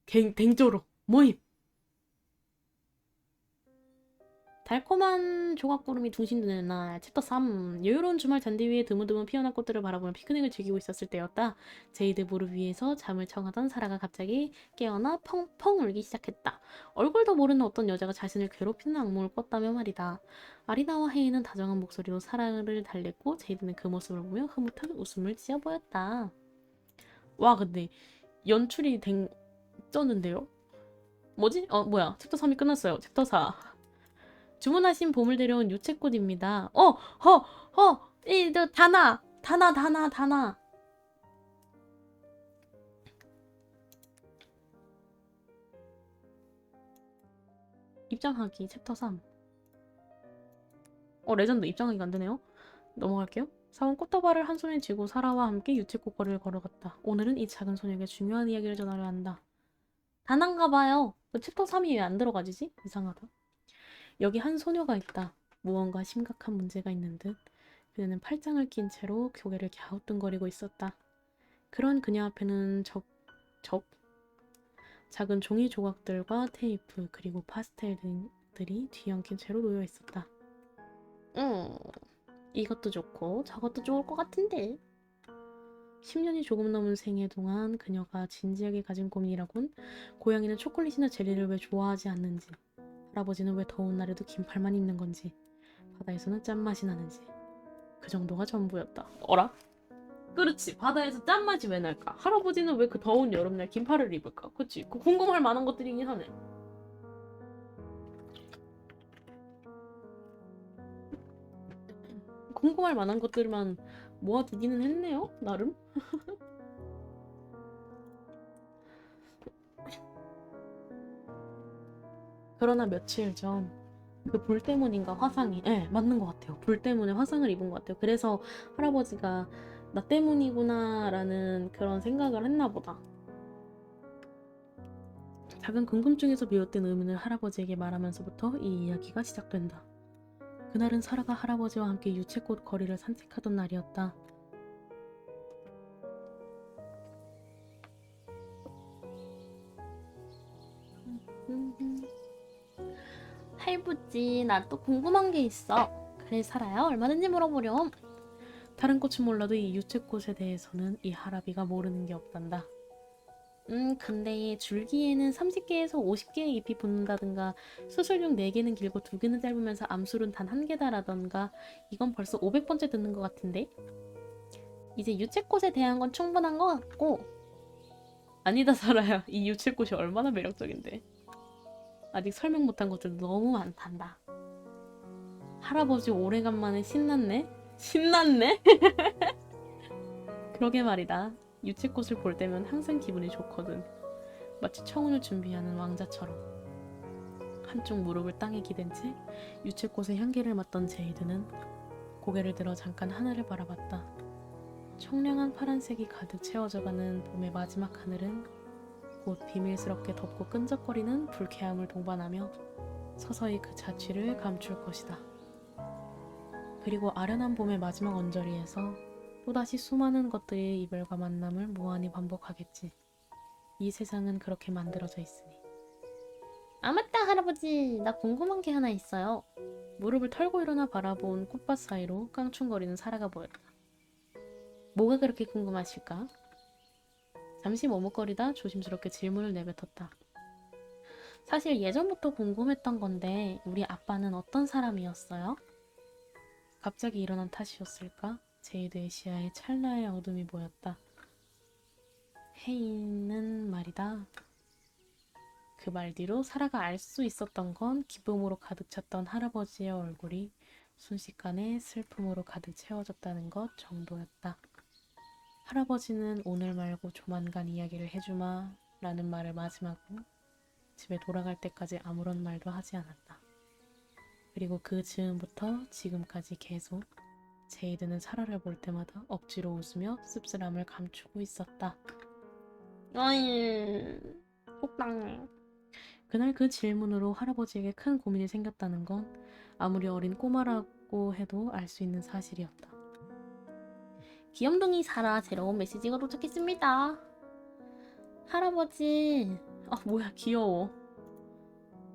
댕조로 모임! 달콤한 조각구름이 둥실드는 날 챕터 3 여유로운 주말 잔디 위에 드문드문 피어난 꽃들을 바라보며 피크닉을 즐기고 있었을 때였다. 제이드 무릎 위에서 잠을 청하던 사라가 갑자기 깨어나 펑펑 울기 시작했다. 얼굴도 모르는 어떤 여자가 자신을 괴롭히는 악몽을 꿨다며 말이다. 아리나와 헤이는 다정한 목소리로 사라를 달랬고 제이드는 그 모습을 보며 흐뭇한 웃음을 지어 보였다. 와, 근데 연출이 쩌는데요? 뭐지? 뭐야, 챕터 3이 끝났어요. 챕터 4 주문하신 봄을 데려온 유채꽃입니다. 다나. 입장하기 챕터 3. 레전드 입장하기가 안 되네요. 넘어갈게요. 사원 꽃다발을 한 손에 쥐고 사라와 함께 유채꽃 거리를 걸어갔다. 오늘은 이 작은 소녀에게 중요한 이야기를 전하려 한다. 다난가 봐요. 챕터 3이 왜 안 들어가지지? 이상하다. 여기 한 소녀가 있다. 무언가 심각한 문제가 있는 듯 그녀는 팔짱을 낀 채로 고개를 갸우뚱거리고 있었다. 그런 그녀 앞에는 작은 종이 조각들과 테이프 그리고 파스텔 등들이 뒤엉킨 채로 놓여 있었다. 이것도 좋고 저것도 좋을 것 같은데. 10년이 조금 넘은 생애 동안 그녀가 진지하게 가진 고민이라곤 고양이는 초콜릿이나 젤리를 왜 좋아하지 않는지, 할아버지는 왜 더운 날에도 긴팔만 입는 건지, 바다에서는 짠맛이 나는지, 그 정도가 전부였다. 어라? 그렇지. 바다에서 짠맛이 왜 날까? 할아버지는 왜 그 더운 여름날 긴팔을 입을까? 그치? 그 궁금할 만한 것들이긴 하네. 궁금할 만한 것들만 모아두기는 했네요. 나름. 그러나 며칠 전 그 불 때문인가 화상이 맞는 것 같아요. 불 때문에 화상을 입은 것 같아요. 그래서 할아버지가 나 때문이구나 라는 그런 생각을 했나 보다. 작은 궁금증에서 비롯된 의문을 할아버지에게 말하면서부터 이 이야기가 시작된다. 그날은 사라가 할아버지와 함께 유채꽃 거리를 산책하던 날이었다. 할부지, 나 또 궁금한 게 있어. 그래, 사라야, 얼마든지 물어보렴. 다른 꽃은 몰라도 이 유채꽃에 대해서는 이 할아비가 모르는 게 없단다. 근데 줄기에는 30개에서 50개의 잎이 붙는다든가 수술 중 4개는 길고 2개는 짧으면서 암술은 단 1개다라던가 이건 벌써 500번째 듣는 것 같은데? 이제 유채꽃에 대한 건 충분한 것 같고 아니다 사라야 이 유채꽃이 얼마나 매력적인데 아직 설명 못한 것들 너무 많단다. 할아버지 오래간만에 신났네? 신났네? 그러게 말이다. 유채꽃을 볼 때면 항상 기분이 좋거든. 마치 청혼을 준비하는 왕자처럼. 한쪽 무릎을 땅에 기댄 채 유채꽃의 향기를 맡던 제이드는 고개를 들어 잠깐 하늘을 바라봤다. 청량한 파란색이 가득 채워져가는 봄의 마지막 하늘은 곧 비밀스럽게 덥고 끈적거리는 불쾌함을 동반하며 서서히 그 자취를 감출 것이다. 그리고 아련한 봄의 마지막 언저리에서 또다시 수많은 것들의 이별과 만남을 무한히 반복하겠지. 이 세상은 그렇게 만들어져 있으니. 아 맞다 할아버지, 나 궁금한 게 하나 있어요. 무릎을 털고 일어나 바라본 꽃밭 사이로 깡충거리는 사라가 보였다. 뭐가 그렇게 궁금하실까? 잠시 머뭇거리다 조심스럽게 질문을 내뱉었다. 사실 예전부터 궁금했던 건데 우리 아빠는 어떤 사람이었어요? 갑자기 일어난 탓이었을까? 제이드의 시야에 찰나의 어둠이 보였다. 헤이는 말이다. 그 말 뒤로 사라가 알 수 있었던 건 기쁨으로 가득 찼던 할아버지의 얼굴이 순식간에 슬픔으로 가득 채워졌다는 것 정도였다. 할아버지는 오늘 말고 조만간 이야기를 해주마 라는 말을 마지막으로 집에 돌아갈 때까지 아무런 말도 하지 않았다. 그리고 그 즈음부터 지금까지 계속 제이드는 사라를 볼 때마다 억지로 웃으며 씁쓸함을 감추고 있었다. 어이, 속상해. 그날 그 질문으로 할아버지에게 큰 고민이 생겼다는 건 아무리 어린 꼬마라고 해도 알 수 있는 사실이었다. 귀염둥이 사라 새로운 메시지가 도착했습니다. 할아버지, 아 뭐야 귀여워.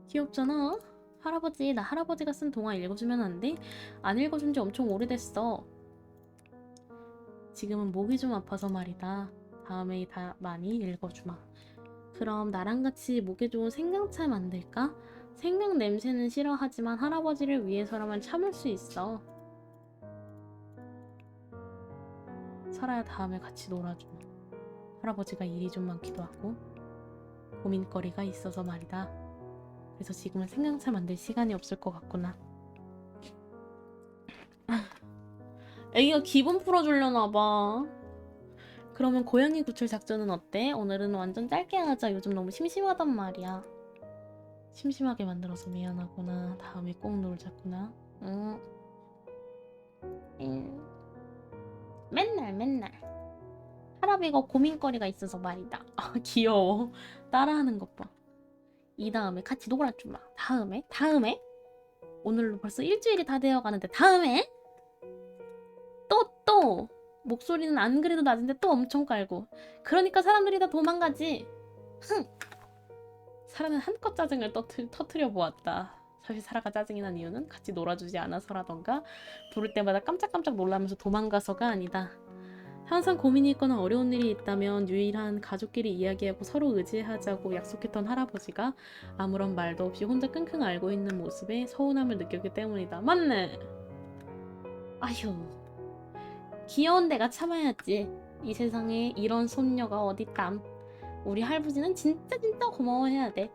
귀엽잖아. 할아버지, 나 할아버지가 쓴 동화 읽어주면 안 돼? 안 읽어준 지 엄청 오래됐어. 지금은 목이 좀 아파서 말이다. 다음에 다 많이 읽어주마. 그럼 나랑 같이 목에 좋은 생강차 만들까? 생강 냄새는 싫어하지만 할아버지를 위해서라면 참을 수 있어. 사라야 다음에 같이 놀아줘. 할아버지가 일이 좀 많기도 하고 고민거리가 있어서 말이다. 그래서 지금은 생강차 만들 시간이 없을 것 같구나. 애기가 기분 풀어주려나 봐. 그러면 고양이 구출 작전은 어때? 오늘은 완전 짧게 하자. 요즘 너무 심심하단 말이야. 심심하게 만들어서 미안하구나. 다음에 꼭 놀자꾸나. 응. 맨날. 할아비가 고민거리가 있어서 말이다. 아 귀여워. 따라하는 것 봐. 이 다음에 같이 놀아주마. 다음에? 오늘로 벌써 일주일이 다 되어가는데 다음에? 또 목소리는 안 그래도 낮은데 또 엄청 깔고 그러니까 사람들이 다 도망가지. 흥. 사라는 한껏 짜증을 터트려 보았다. 사실 사라가 짜증이 난 이유는 같이 놀아주지 않아서라던가 부를 때마다 깜짝깜짝 놀라면서 도망가서가 아니다. 항상 고민이 있거나 어려운 일이 있다면 유일한 가족끼리 이야기하고 서로 의지하자고 약속했던 할아버지가 아무런 말도 없이 혼자 끙끙 앓고 있는 모습에 서운함을 느꼈기 때문이다. 맞네. 아휴. 귀여운 데가 참아야지. 이 세상에 이런 손녀가 어딨담. 우리 할아버지는 진짜 고마워해야 돼.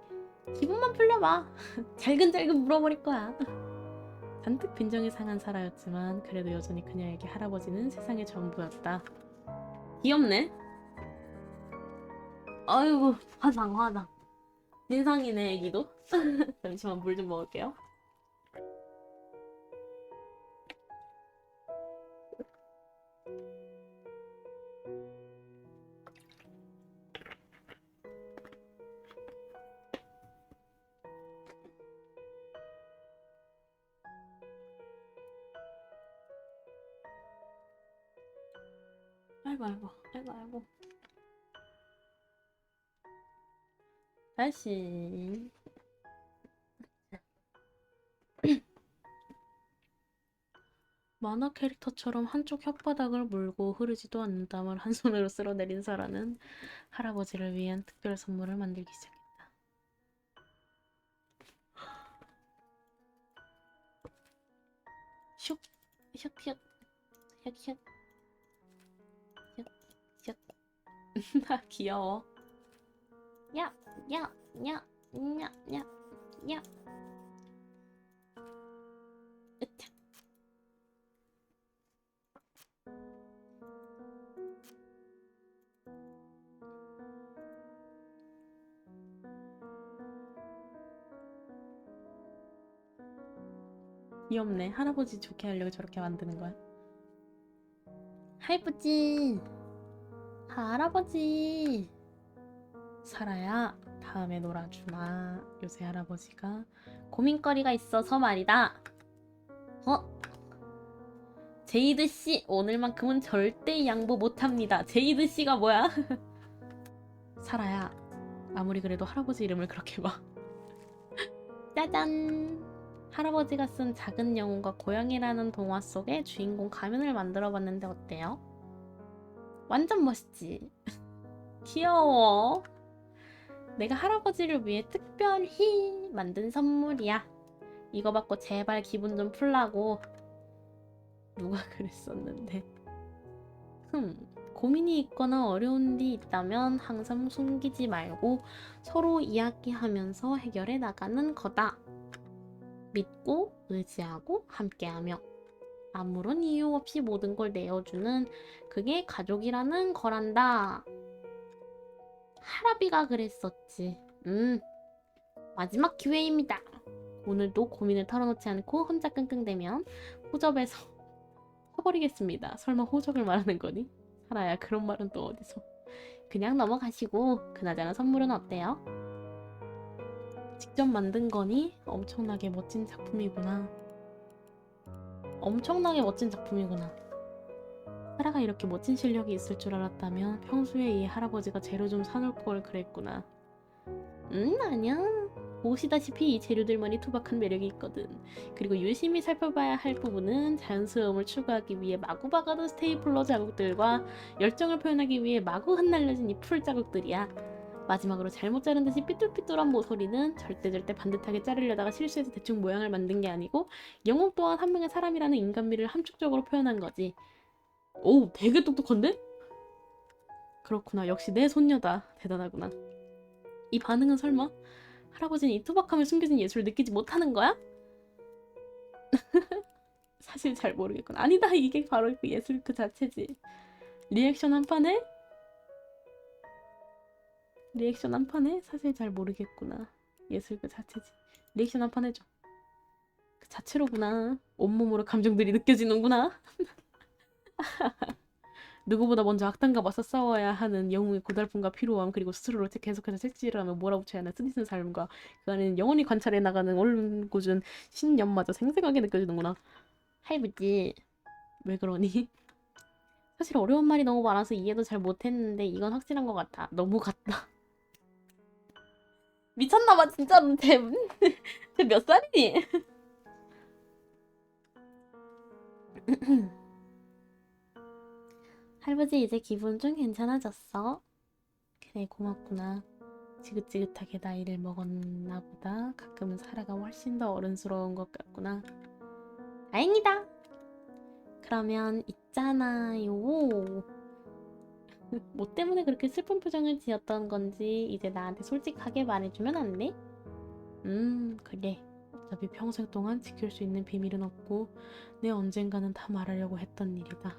기분만 풀려봐. 잘근잘근 물어버릴 거야. 잔뜩 빈정이 상한 사라였지만 그래도 여전히 그녀에게 할아버지는 세상의 전부였다. 귀엽네. 아이고 화장. 진상이네 애기도. 잠시만 물 좀 먹을게요. 아이고 아이고 아이고 아이고. 다시. 만화 캐릭터처럼 한쪽 혓바닥을 물고 흐르지도 않는 땀을 한 손으로 쓸어내린 사라는 할아버지를 위한 특별 선물을 만들기 시작했다. 슉, 슉, 슉, 슉, 슉, 슉, 슉. 나 귀여워. 야, 야, 야, 야, 야, 야. 으차. 귀엽네. 할아버지 좋게 하려고 저렇게 만드는 거야. 할아버지, 할아버지. 사라야, 다음에 놀아주마. 요새 할아버지가 고민거리가 있어서 말이다. 제이드 씨, 오늘만큼은 절대 양보 못합니다. 제이드 씨가 뭐야? 사라야, 아무리 그래도 할아버지 이름을 그렇게 봐. 짜잔! 할아버지가 쓴 작은 영웅과 고양이라는 동화 속의 주인공 가면을 만들어봤는데 어때요? 완전 멋있지? 귀여워. 내가 할아버지를 위해 특별히 만든 선물이야. 이거 받고 제발 기분 좀 풀라고. 누가 그랬었는데. 고민이 있거나 어려운 일이 있다면 항상 숨기지 말고 서로 이야기하면서 해결해 나가는 거다. 믿고 의지하고 함께하며 아무런 이유 없이 모든 걸 내어주는 그게 가족이라는 거란다. 할아비가 그랬었지. 마지막 기회입니다. 오늘도 고민을 털어놓지 않고 혼자 끙끙대면 호접에서 쳐버리겠습니다. 설마 호적을 말하는 거니? 사라야, 그런 말은 또 어디서. 그냥 넘어가시고 그나저나 선물은 어때요? 직접 만든 거니? 엄청나게 멋진 작품이구나. 엄청나게 멋진 작품이구나. 사라가 이렇게 멋진 실력이 있을 줄 알았다면 평소에 이 할아버지가 재료 좀 사놓을 걸 그랬구나. 아니야. 보시다시피 이 재료들만이 투박한 매력이 있거든. 그리고 유심히 살펴봐야 할 부분은 자연스러움을 추구하기 위해 마구 박아둔 스테이플러 자국들과 열정을 표현하기 위해 마구 흩날려진 이 풀 자국들이야. 마지막으로 잘못 자른 듯이 삐뚤삐뚤한 모서리는 절대 반듯하게 자르려다가 실수해서 대충 모양을 만든 게 아니고 영웅 또한 한 명의 사람이라는 인간미를 함축적으로 표현한 거지. 오, 되게 똑똑한데? 그렇구나. 역시 내 손녀다. 대단하구나. 이 반응은 설마? 할아버지는 이 투박함을 숨겨진 예술을 느끼지 못하는 거야? 사실 잘 모르겠구나. 아니다. 이게 바로 그 예술 그 자체지. 리액션 한 판에? 리액션 한 판에? 사실 잘 모르겠구나. 예술 그 자체지. 리액션 한 판 해줘. 그 자체로구나. 온몸으로 감정들이 느껴지는구나. 누구보다 먼저 악당과 맞서 싸워야 하는 영웅의 고달픔과 피로함, 그리고 스스로를 계속해서 색칠을 하며 몰아붙여야 하는 쓰디쓴 삶과 그 안에는 영원히 관찰해 나가는 올곧은 신념마저 생생하게 느껴지는구나. 할아버지, 왜 그러니? 사실 어려운 말이 너무 많아서 이해도 잘 못했는데 이건 확실한 것 같아. 너무 같다. 미쳤나봐 진짜로. 쟤 몇 살이니? 할아버지 이제 기분 좀 괜찮아졌어? 그래 고맙구나. 지긋지긋하게 나이를 먹었나 보다. 가끔은 사라가 훨씬 더 어른스러운 것 같구나. 다행이다. 그러면 있잖아요. 뭐 때문에 그렇게 슬픈 표정을 지었던 건지 이제 나한테 솔직하게 말해주면 안 돼? 그래. 어차피 평생 동안 지킬 수 있는 비밀은 없고 내 언젠가는 다 말하려고 했던 일이다.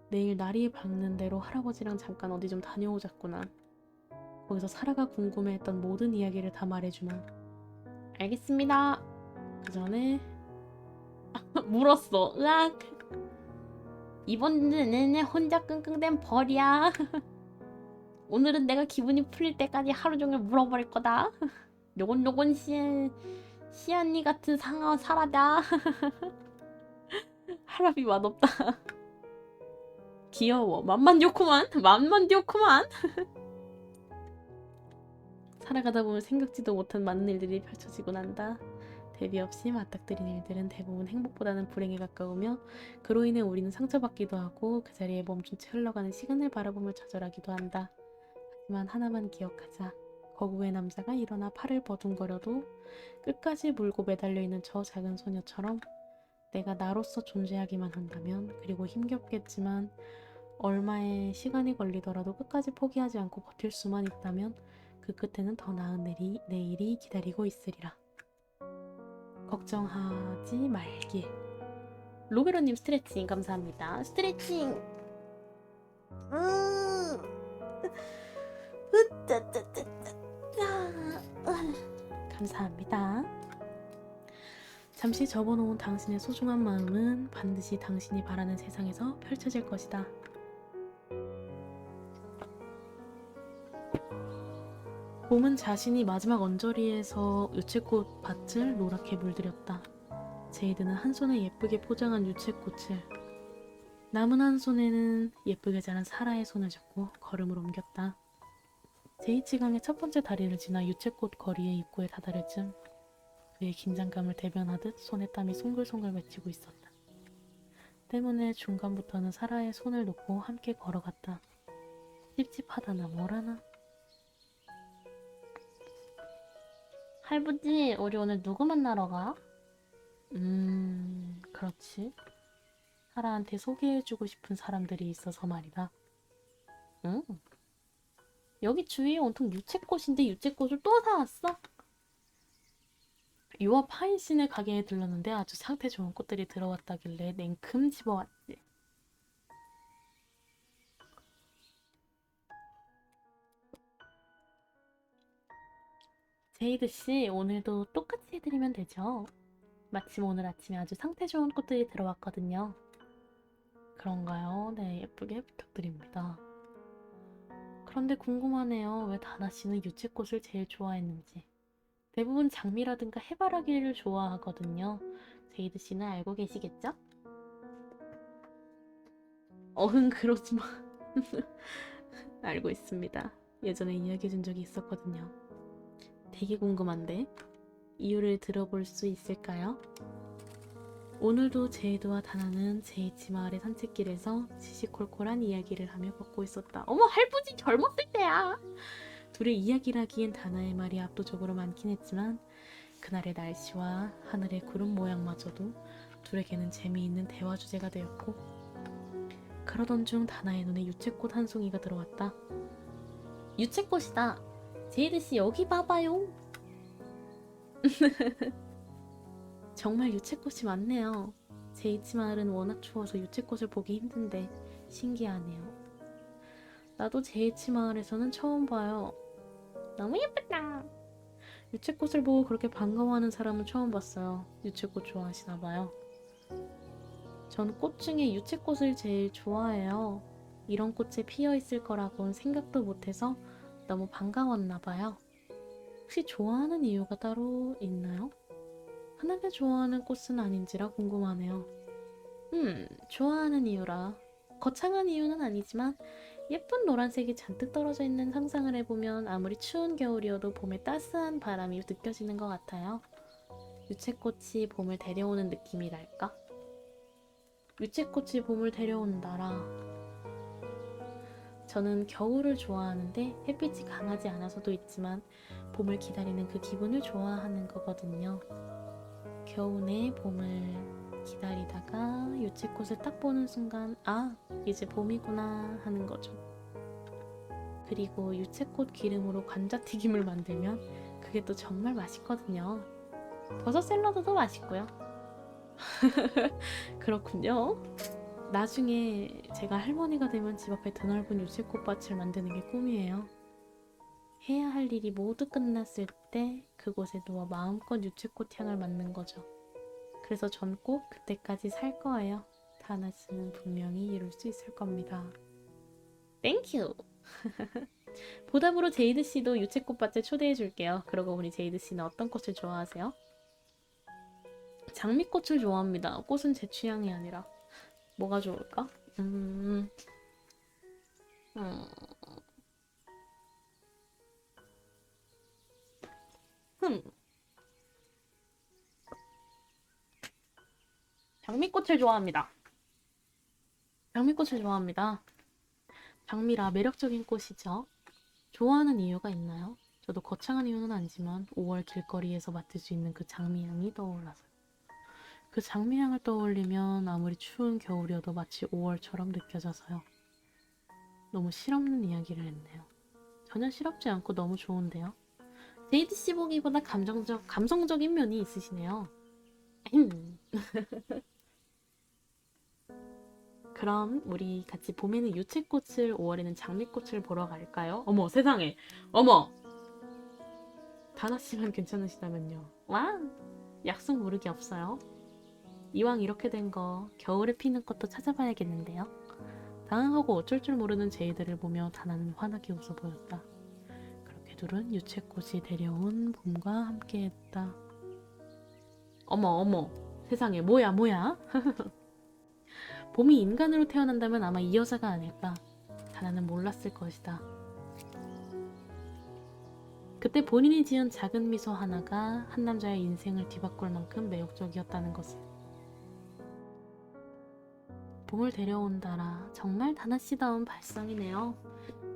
내일 날이 밝는 대로 할아버지랑 잠깐 어디 좀 다녀오자꾸나. 거기서 사라가 궁금해했던 모든 이야기를 다 말해주마. 알겠습니다. 그 전에 물었어. 으악. 이번 내내 혼자 끙끙댄 벌이야. 오늘은 내가 기분이 풀릴 때까지 하루 종일 물어버릴 거다. 요건 시안니 같은 상어 사라다. 할아비 맛없다. 귀여워. 맘만 좋구만. 맘만 좋구만. 살아가다 보면 생각지도 못한 많은 일들이 펼쳐지고 난다. 대비 없이 맞닥뜨린 일들은 대부분 행복보다는 불행에 가까우며 그로 인해 우리는 상처받기도 하고 그 자리에 멈춘 채 흘러가는 시간을 바라보며 좌절하기도 한다. 하지만 하나만 기억하자. 거구의 남자가 일어나 팔을 버둥거려도 끝까지 물고 매달려 있는 저 작은 소녀처럼 내가 나로서 존재하기만 한다면, 그리고 힘겹겠지만 얼마의 시간이 걸리더라도 끝까지 포기하지 않고 버틸 수만 있다면 그 끝에는 더 나은 내일이 기다리고 있으리라. 걱정하지 말길. 로베로님 스트레칭 감사합니다. 스트레칭. 감사합니다. 잠시 접어놓은 당신의 소중한 마음은 반드시 당신이 바라는 세상에서 펼쳐질 것이다. 봄은 자신이 마지막 언저리에서 유채꽃 밭을 노랗게 물들였다. 제이드는 한 손에 예쁘게 포장한 유채꽃을, 남은 한 손에는 예쁘게 자란 사라의 손을 잡고 걸음을 옮겼다. 제이치강의 첫 번째 다리를 지나 유채꽃 거리의 입구에 다다를 즈음 그의 긴장감을 대변하듯 손에 땀이 송글송글 맺히고 있었다. 때문에 중간부터는 사라의 손을 놓고 함께 걸어갔다. 찝찝하다나 뭐라나. 할부지, 우리 오늘 누구 만나러 가? 그렇지. 사라한테 소개해주고 싶은 사람들이 있어서 말이다. 응? 여기 주위에 온통 유채꽃인데 유채꽃을 또 사왔어? 유아 파인신의 가게에 들렀는데 아주 상태 좋은 꽃들이 들어왔다길래 냉큼 집어왔지. 제이드씨, 오늘도 똑같이 해드리면 되죠? 마침 오늘 아침에 아주 상태 좋은 꽃들이 들어왔거든요. 그런가요? 네, 예쁘게 부탁드립니다. 그런데 궁금하네요. 왜 다나씨는 유채꽃을 제일 좋아했는지. 대부분 장미라든가 해바라기를 좋아하거든요. 제이드씨는 알고 계시겠죠? 어흥, 그러지마. 알고 있습니다. 예전에 이야기해준 적이 있었거든요. 되게 궁금한데 이유를 들어볼 수 있을까요? 오늘도 제이드와 다나는 제이치 마을의 산책길에서 시시콜콜한 이야기를 하며 걷고 있었다. 어머, 할부지 젊었을 때야! 둘의 이야기를 하기엔 다나의 말이 압도적으로 많긴 했지만 그날의 날씨와 하늘의 구름 모양마저도 둘에게는 재미있는 대화 주제가 되었고, 그러던 중 다나의 눈에 유채꽃 한 송이가 들어왔다. 유채꽃이다. 제이드씨, 여기 봐봐요. 정말 유채꽃이 많네요. 제이치 마을은 워낙 추워서 유채꽃을 보기 힘든데 신기하네요. 나도 제이치 마을에서는 처음 봐요. 너무 예쁘다. 유채꽃을 보고 그렇게 반가워하는 사람은 처음 봤어요. 유채꽃 좋아하시나봐요. 전 꽃 중에 유채꽃을 제일 좋아해요. 이런 꽃에 피어있을 거라고는 생각도 못해서 너무 반가웠나봐요. 혹시 좋아하는 이유가 따로 있나요? 흔하게 좋아하는 꽃은 아닌지라 궁금하네요. 좋아하는 이유라. 거창한 이유는 아니지만 예쁜 노란색이 잔뜩 떨어져 있는 상상을 해보면 아무리 추운 겨울이어도 봄에 따스한 바람이 느껴지는 것 같아요. 유채꽃이 봄을 데려오는 느낌이랄까? 유채꽃이 봄을 데려온다라. 저는 겨울을 좋아하는데 햇빛이 강하지 않아서도 있지만 봄을 기다리는 그 기분을 좋아하는 거거든요. 겨우내 봄을 기다리다가 유채꽃을 딱 보는 순간, 아, 이제 봄이구나 하는 거죠. 그리고 유채꽃 기름으로 감자튀김을 만들면 그게 또 정말 맛있거든요. 버섯 샐러드도 맛있고요. 그렇군요. 나중에 제가 할머니가 되면 집 앞에 드넓은 유채꽃밭을 만드는 게 꿈이에요. 해야 할 일이 모두 끝났을 때 그곳에 누워 마음껏 유채꽃 향을 맡는 거죠. 그래서 전 꼭 그때까지 살 거예요. 다나 씨는 분명히 이룰 수 있을 겁니다. 땡큐! 보답으로 제이드 씨도 유채꽃밭에 초대해 줄게요. 그러고 보니 제이드 씨는 어떤 꽃을 좋아하세요? 장미꽃을 좋아합니다. 꽃은 제 취향이 아니라. 뭐가 좋을까? 음, 흠. 장미꽃을 좋아합니다. 장미꽃을 좋아합니다. 장미라 매력적인 꽃이죠. 좋아하는 이유가 있나요? 저도 거창한 이유는 아니지만 5월 길거리에서 맡을 수 있는 그 장미향이 떠올라서. 그 장미향을 떠올리면 아무리 추운 겨울이어도 마치 5월처럼 느껴져서요. 너무 실없는 이야기를 했네요. 전혀 실없지 않고 너무 좋은데요. 제이드 씨 보기보다 감성적인 면이 있으시네요. 그럼 우리 같이 봄에는 유채꽃을 5월에는 장미꽃을 보러 갈까요? 어머 세상에 어머 다나 씨만 괜찮으시다면요. 와 약속 모르기 없어요. 이왕 이렇게 된 거 겨울에 피는 꽃도 찾아봐야겠는데요. 당황하고 어쩔 줄 모르는 제이드를 보며 다나는 환하게 웃어 보였다. 그렇게 둘은 유채꽃이 데려온 봄과 함께했다. 어머 세상에 뭐야 봄이 인간으로 태어난다면 아마 이 여자가 아닐까. 다나는 몰랐을 것이다. 그때 본인이 지은 작은 미소 하나가 한 남자의 인생을 뒤바꿀 만큼 매혹적이었다는 것을. 봄을 데려온다라. 정말 다나씨다운 발상이네요.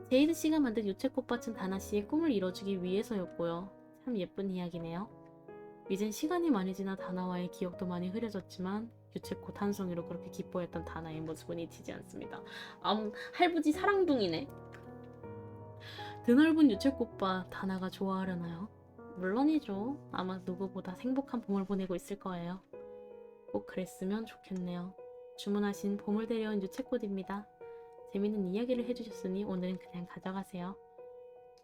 제이드씨가 만든 유채꽃밭은 다나씨의 꿈을 이뤄주기 위해서였고요. 참 예쁜 이야기네요. 이젠 시간이 많이 지나 다나와의 기억도 많이 흐려졌지만 유채꽃 한 송이로 그렇게 기뻐했던 다나의 모습은 잊히지 않습니다. 할부지 사랑둥이네. 드넓은 유채꽃밭 다나가 좋아하려나요? 물론이죠. 아마 누구보다 행복한 봄을 보내고 있을 거예요. 꼭 그랬으면 좋겠네요. 주문하신 봄을 데려온 유채꽃입니다. 재밌는 이야기를 해주셨으니 오늘은 그냥 가져가세요.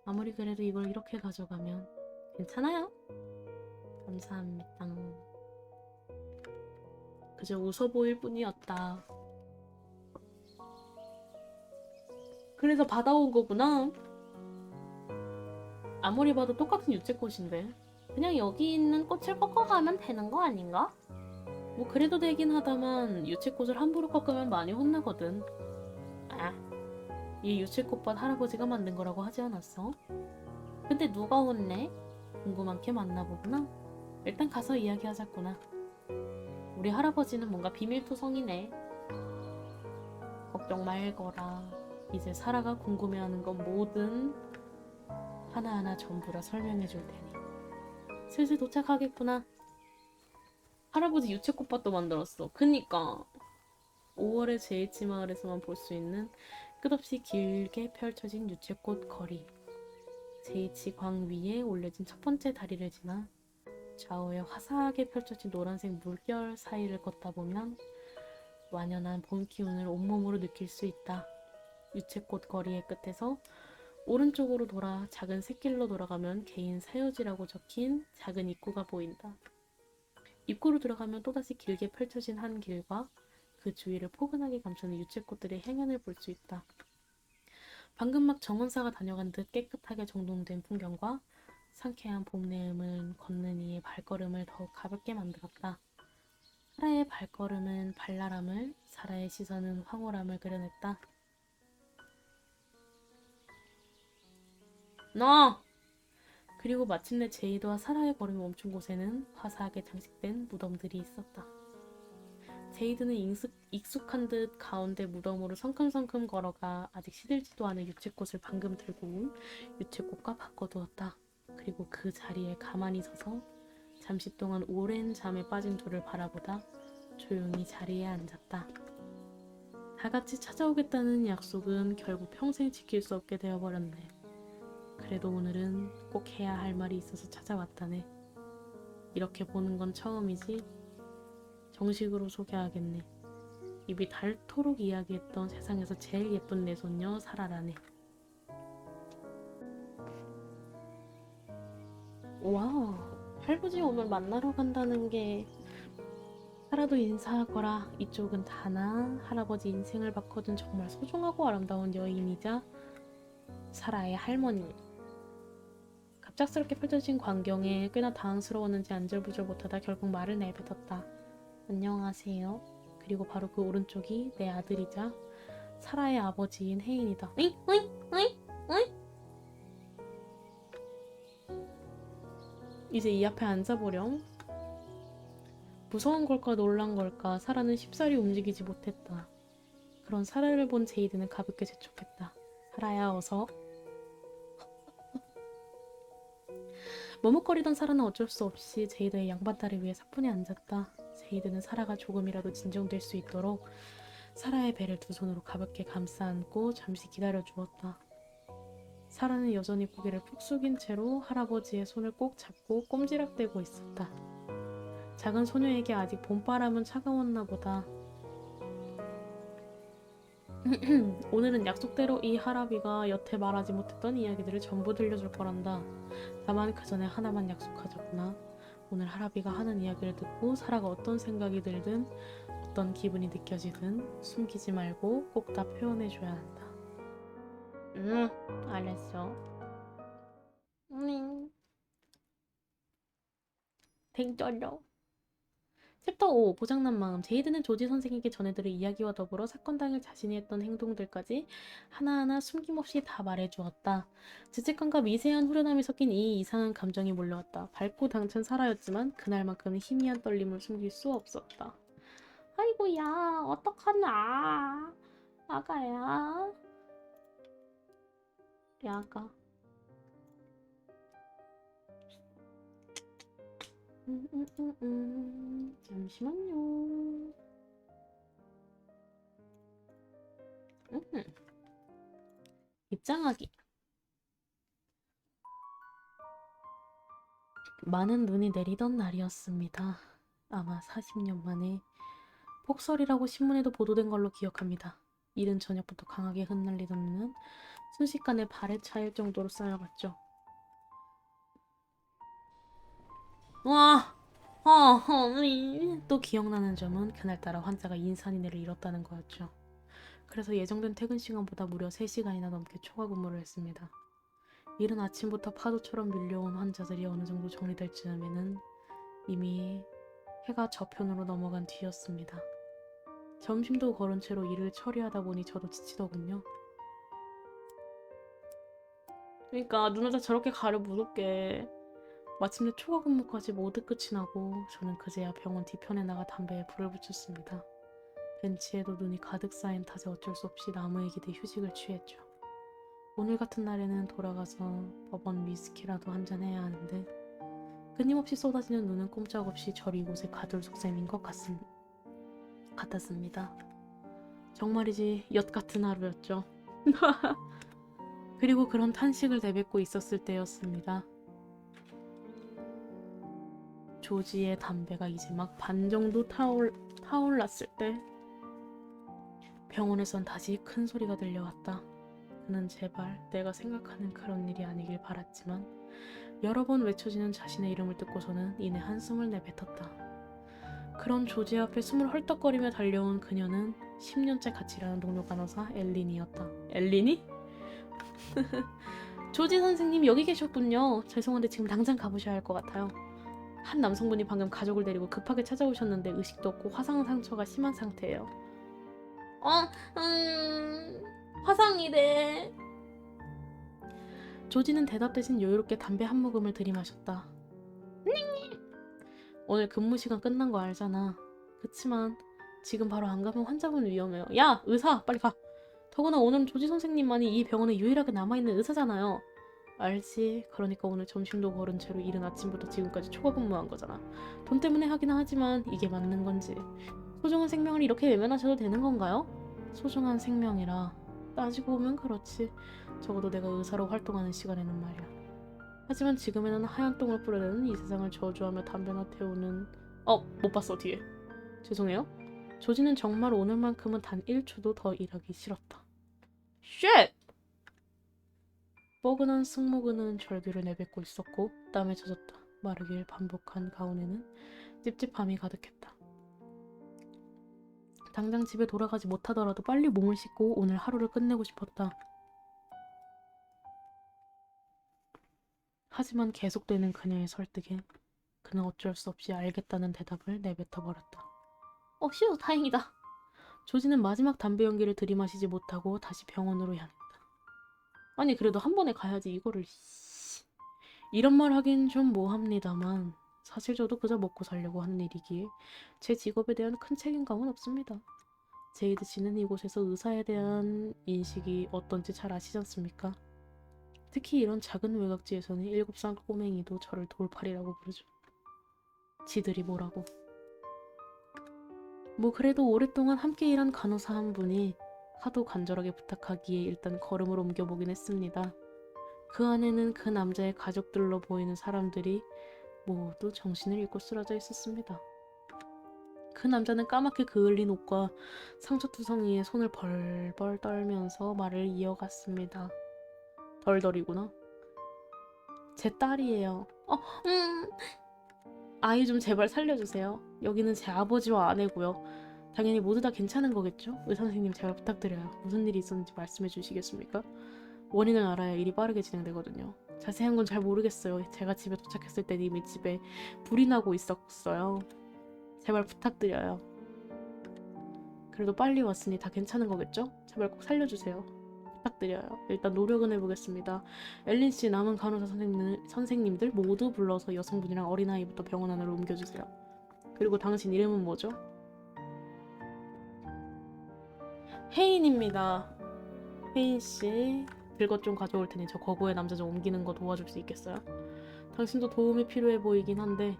아무리 그래도 이걸 이렇게 가져가면 괜찮아요? 감사합니다. 그저 웃어 보일 뿐이었다. 그래서 받아온 거구나. 아무리 봐도 똑같은 유채꽃인데 그냥 여기 있는 꽃을 꺾어가면 되는 거 아닌가? 뭐 그래도 되긴 하다만 유채꽃을 함부로 꺾으면 많이 혼나거든. 아, 이 유채꽃밭 할아버지가 만든 거라고 하지 않았어? 근데 누가 혼내? 궁금한 캐 만나보구나. 일단 가서 이야기하자꾸나. 우리 할아버지는 뭔가 비밀투성이네. 걱정 말거라. 이제 사라가 궁금해하는 건 뭐든 하나하나 전부 다 설명해 줄 테니. 슬슬 도착하겠구나. 할아버지 유채꽃밭도 만들었어. 그니까 5월의 제이치 마을에서만 볼 수 있는 끝없이 길게 펼쳐진 유채꽃 거리. 제이치 광 위에 올려진 첫 번째 다리를 지나 좌우에 화사하게 펼쳐진 노란색 물결 사이를 걷다 보면 완연한 봄 기운을 온몸으로 느낄 수 있다. 유채꽃 거리의 끝에서 오른쪽으로 돌아 작은 샛길로 돌아가면 개인 사유지라고 적힌 작은 입구가 보인다. 입구로 들어가면 또다시 길게 펼쳐진 한 길과 그 주위를 포근하게 감싸는 유채꽃들의 행연을 볼 수 있다. 방금 막 정원사가 다녀간 듯 깨끗하게 정돈된 풍경과 상쾌한 봄 내음을 걷는 이의 발걸음을 더욱 가볍게 만들었다. 사라의 발걸음은 발랄함을, 사라의 시선은 황홀함을 그려냈다. 너! 그리고 마침내 제이드와 사라의 걸음이 멈춘 곳에는 화사하게 장식된 무덤들이 있었다. 제이드는 익숙한 듯 가운데 무덤으로 성큼성큼 걸어가 아직 시들지도 않은 유채꽃을 방금 들고 온 유채꽃과 바꿔두었다. 그리고 그 자리에 가만히 서서 잠시 동안 오랜 잠에 빠진 둘을 바라보다 조용히 자리에 앉았다. 다 같이 찾아오겠다는 약속은 결국 평생 지킬 수 없게 되어버렸네. 그래도 오늘은 꼭 해야 할 말이 있어서 찾아왔다네. 이렇게 보는 건 처음이지. 정식으로 소개하겠네. 입이 닳도록 이야기했던 세상에서 제일 예쁜 내 손녀 사라라네. 와우, 할아버지 오늘 만나러 간다는 게 사라도 인사하거라. 이쪽은 다나, 할아버지 인생을 바꿔준 정말 소중하고 아름다운 여인이자 사라의 할머니. 갑작스럽게 펼쳐진 광경에 꽤나 당황스러웠는지 안절부절 못하다 결국 말을 내뱉었다. 안녕하세요. 그리고 바로 그 오른쪽이 내 아들이자 사라의 아버지인 혜인이다. 으잉? 으잉? 으잉? 으잉? 이제 이 앞에 앉아보렴. 무서운 걸까 놀란 걸까 사라는 쉽사리 움직이지 못했다. 그런 사라를 본 제이드는 가볍게 재촉했다. 사라야 어서. 머뭇거리던 사라는 어쩔 수 없이 제이드의 양반다리 위에 사뿐히 앉았다. 제이드는 사라가 조금이라도 진정될 수 있도록 사라의 배를 두 손으로 가볍게 감싸 안고 잠시 기다려 주었다. 사라는 여전히 고개를 푹 숙인 채로 할아버지의 손을 꼭 잡고 꼼지락대고 있었다. 작은 소녀에게 아직 봄바람은 차가웠나 보다. 오늘은 약속대로 이 할아비가 여태 말하지 못했던 이야기들을 전부 들려줄 거란다. 다만 그 전에 하나만 약속하자꾸나. 오늘 할아비가 하는 이야기를 듣고 사라가 어떤 생각이 들든 어떤 기분이 느껴지든 숨기지 말고 꼭 다 표현해줘야 한다. 알았어. 댕떨려. 챕터 5. 고장난 마음. 제이드는 조지 선생에게 전해들을 이야기와 더불어 사건 당일 자신이 했던 행동들까지 하나하나 숨김없이 다 말해주었다. 죄책감과 미세한 후련함이 섞인 이 이상한 감정이 몰려왔다. 밝고 당찬 사라였지만 그날만큼은 희미한 떨림을 숨길 수 없었다. 아이고야 어떡하나 아가야. 야가. 잠시만요. 입장하기. 많은 눈이 내리던 날이었습니다. 아마 40년 만에. 폭설이라고 신문에도 보도된 걸로 기억합니다. 이른 저녁부터 강하게 흩날리던 눈은 순식간에 발에 차일 정도로 쌓여갔죠. 와! 또 기억나는 점은 그날따라 환자가 인산인해를 잃었다는 거였죠. 그래서 예정된 퇴근 시간보다 무려 3시간이나 넘게 초과 근무를 했습니다. 이른 아침부터 파도처럼 밀려온 환자들이 어느 정도 정리될 즈음에는 이미 해가 저편으로 넘어간 뒤였습니다. 점심도 거른 채로 일을 처리하다 보니 저도 지치더군요. 그러니까 눈을 다 저렇게 가려 무섭게. 마침내 초과 근무까지 모두 끝이 나고 저는 그제야 병원 뒤편에 나가 담배에 불을 붙였습니다. 벤치에도 눈이 가득 쌓인 탓에 어쩔 수 없이 나무에 기대 휴식을 취했죠. 오늘 같은 날에는 돌아가서 버번 위스키라도 한잔해야 하는데 끊임없이 쏟아지는 눈은 꼼짝없이 절 이곳에 가둘 속셈인 것 같았습니다. 정말이지 엿 같은 하루였죠. 그리고 그런 탄식을 내뱉고 있었을 때였습니다. 조지의 담배가 이제 막 반 정도 타올랐을 때 병원에선 다시 큰 소리가 들려왔다. 그는 제발 내가 생각하는 그런 일이 아니길 바랐지만 여러 번 외쳐지는 자신의 이름을 듣고서는 이내 한숨을 내뱉었다. 그런 조지 앞에 숨을 헐떡거리며 달려온 그녀는 10년째 같이 일하는 동료 간호사 엘린이었다. 엘린이? 조지 선생님 여기 계셨군요. 죄송한데 지금 당장 가보셔야 할 것 같아요. 한 남성분이 방금 가족을 데리고 급하게 찾아오셨는데 의식도 없고 화상 상처가 심한 상태예요. 화상이래. 조지는 대답 대신 여유롭게 담배 한 모금을 들이마셨다. 오늘 근무 시간 끝난 거 알잖아. 그치만 지금 바로 안 가면 환자분 위험해요. 야 의사 빨리 가. 더구나 오늘은 조지 선생님만이 이 병원에 유일하게 남아있는 의사잖아요. 알지. 그러니까 오늘 점심도 거른 채로 이른 아침부터 지금까지 초과 근무한 거잖아. 돈 때문에 하긴 하지만 이게 맞는 건지. 소중한 생명을 이렇게 외면하셔도 되는 건가요? 소중한 생명이라. 따지고 보면 그렇지. 적어도 내가 의사로 활동하는 시간에는 말이야. 하지만 지금에는 하얀 똥을 뿌려대는 이 세상을 저주하며 담배나 태우는... 못 봤어 뒤에. 죄송해요. 조지는 정말 오늘만큼은 단 1초도 더 일하기 싫었다. 쉣! 뻐근한 승모근은 절규를 내뱉고 있었고 땀에 젖었다. 마르길 반복한 가운에는 찝찝함이 가득했다. 당장 집에 돌아가지 못하더라도 빨리 몸을 씻고 오늘 하루를 끝내고 싶었다. 하지만 계속되는 그녀의 설득에 그는 어쩔 수 없이 알겠다는 대답을 내뱉어버렸다. 휴 다행이다. 조지는 마지막 담배 연기를 들이마시지 못하고 다시 병원으로 향했다. 아니 그래도 한 번에 가야지 이거를. 이런 말 하긴 좀 뭐합니다만 사실 저도 그저 먹고 살려고 하는 일이기에 제 직업에 대한 큰 책임감은 없습니다. 제이드 씨는 이곳에서 의사에 대한 인식이 어떤지 잘 아시지 않습니까? 특히 이런 작은 외곽지에서는 7살 꼬맹이도 저를 돌팔이라고 부르죠. 지들이 뭐라고. 뭐 그래도 오랫동안 함께 일한 간호사 한 분이 하도 간절하게 부탁하기에 일단 걸음을 옮겨보긴 했습니다. 그 안에는 그 남자의 가족들로 보이는 사람들이 모두 정신을 잃고 쓰러져 있었습니다. 그 남자는 까맣게 그을린 옷과 상처투성이에 손을 벌벌 떨면서 말을 이어갔습니다. 덜덜이구나. 제 딸이에요. 아이 좀 제발 살려주세요. 여기는 제 아버지와 아내고요. 당연히 모두 다 괜찮은 거겠죠? 의사 선생님 제발 부탁드려요. 무슨 일이 있었는지 말씀해 주시겠습니까? 원인을 알아야 일이 빠르게 진행되거든요. 자세한 건 잘 모르겠어요. 제가 집에 도착했을 때 이미 집에 불이 나고 있었어요. 제발 부탁드려요. 그래도 빨리 왔으니 다 괜찮은 거겠죠? 제발 꼭 살려주세요. 부탁드려요. 일단 노력은 해보겠습니다. 엘린 씨 남은 간호사 선생님들 모두 불러서 여성분이랑 어린아이부터 병원 안으로 옮겨주세요. 그리고 당신 이름은 뭐죠? 혜인입니다. 혜인 씨, 들것 좀 가져올 테니 저 거구의 남자 좀 옮기는 거 도와줄 수 있겠어요? 당신도 도움이 필요해 보이긴 한데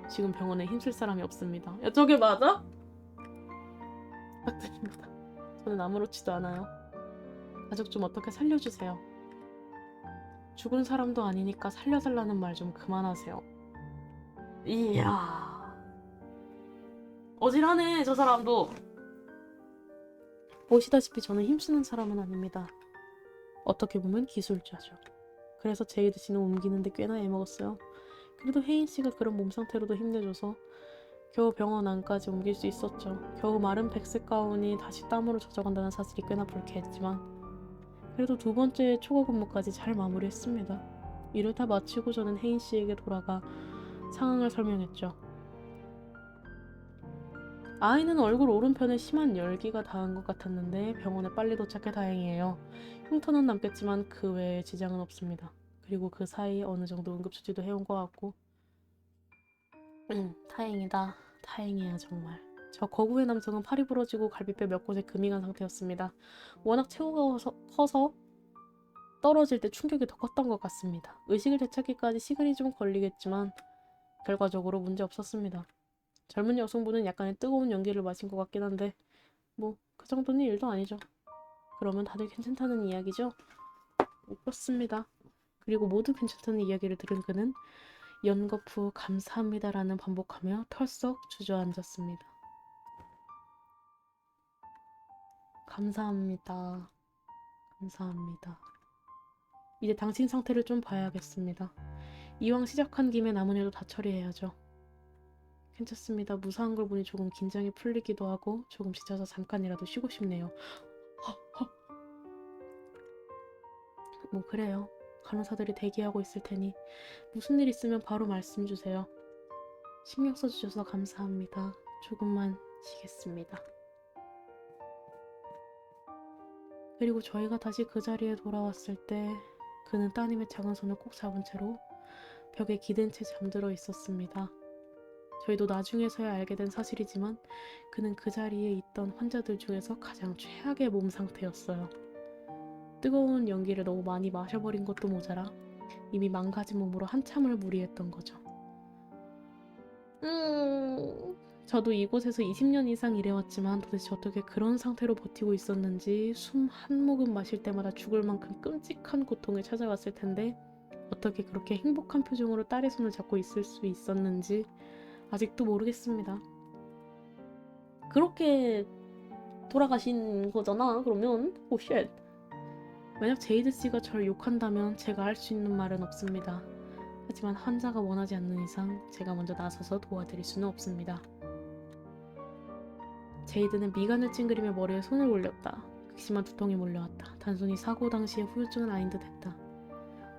지금 병원에 힘쓸 사람이 없습니다. 야, 저게 맞아? 부탁드립니다. 저는 아무렇지도 않아요. 가족 좀 어떻게 살려주세요. 죽은 사람도 아니니까 살려달라는 말 좀 그만하세요. 이야, 어질하네 저 사람도. 보시다시피 저는 힘쓰는 사람은 아닙니다. 어떻게 보면 기술자죠. 그래서 제이드 씨는 옮기는데 꽤나 애먹었어요. 그래도 혜인 씨가 그런 몸 상태로도 힘내줘서 겨우 병원 안까지 옮길 수 있었죠. 겨우 마른 백색 가운이 다시 땀으로 젖어간다는 사실이 꽤나 불쾌했지만 그래도 두 번째 초과 근무까지 잘 마무리했습니다. 일을 다 마치고 저는 혜인 씨에게 돌아가 상황을 설명했죠. 아이는 얼굴 오른편에 심한 열기가 닿은 것 같았는데 병원에 빨리 도착해 다행이에요. 흉터는 남겠지만 그 외에 지장은 없습니다. 그리고 그 사이 어느 정도 응급처치도 해온 것 같고 다행이다. 다행이야 정말. 저 거구의 남성은 팔이 부러지고 갈비뼈 몇 곳에 금이 간 상태였습니다. 워낙 체구가 커서 떨어질 때 충격이 더 컸던 것 같습니다. 의식을 되찾기까지 시간이 좀 걸리겠지만 결과적으로 문제 없었습니다. 젊은 여성분은 약간의 뜨거운 연기를 마신 것 같긴 한데 뭐 그 정도는 일도 아니죠. 그러면 다들 괜찮다는 이야기죠? 그렇습니다. 그리고 모두 괜찮다는 이야기를 들은 그는 연거푸 감사합니다라는 반복하며 털썩 주저앉았습니다. 감사합니다. 감사합니다. 이제 당신 상태를 좀 봐야겠습니다. 이왕 시작한 김에 남은 일도 다 처리해야죠. 괜찮습니다. 무사한 걸 보니 조금 긴장이 풀리기도 하고 조금 지쳐서 잠깐이라도 쉬고 싶네요. 뭐 그래요. 간호사들이 대기하고 있을 테니 무슨 일 있으면 바로 말씀 주세요. 신경 써주셔서 감사합니다. 조금만 쉬겠습니다. 그리고 저희가 다시 그 자리에 돌아왔을 때 그는 따님의 작은 손을 꼭 잡은 채로 벽에 기댄 채 잠들어 있었습니다. 저희도 나중에서야 알게 된 사실이지만 그는 그 자리에 있던 환자들 중에서 가장 최악의 몸 상태였어요. 뜨거운 연기를 너무 많이 마셔버린 것도 모자라 이미 망가진 몸으로 한참을 무리했던 거죠. 저도 이곳에서 20년 이상 일해왔지만 도대체 어떻게 그런 상태로 버티고 있었는지 숨 한 모금 마실 때마다 죽을 만큼 끔찍한 고통이 찾아왔을 텐데 어떻게 그렇게 행복한 표정으로 딸의 손을 잡고 있을 수 있었는지 아직도 모르겠습니다. 그렇게 돌아가신 거잖아 그러면. 오 쉣. 만약 제이드 씨가 저를 욕한다면 제가 할 수 있는 말은 없습니다. 하지만 환자가 원하지 않는 이상 제가 먼저 나서서 도와드릴 수는 없습니다. 제이드는 미간을 찡그리며 머리에 손을 올렸다. 극심한 두통이 몰려왔다. 단순히 사고 당시의 후유증은 아닌 듯 했다.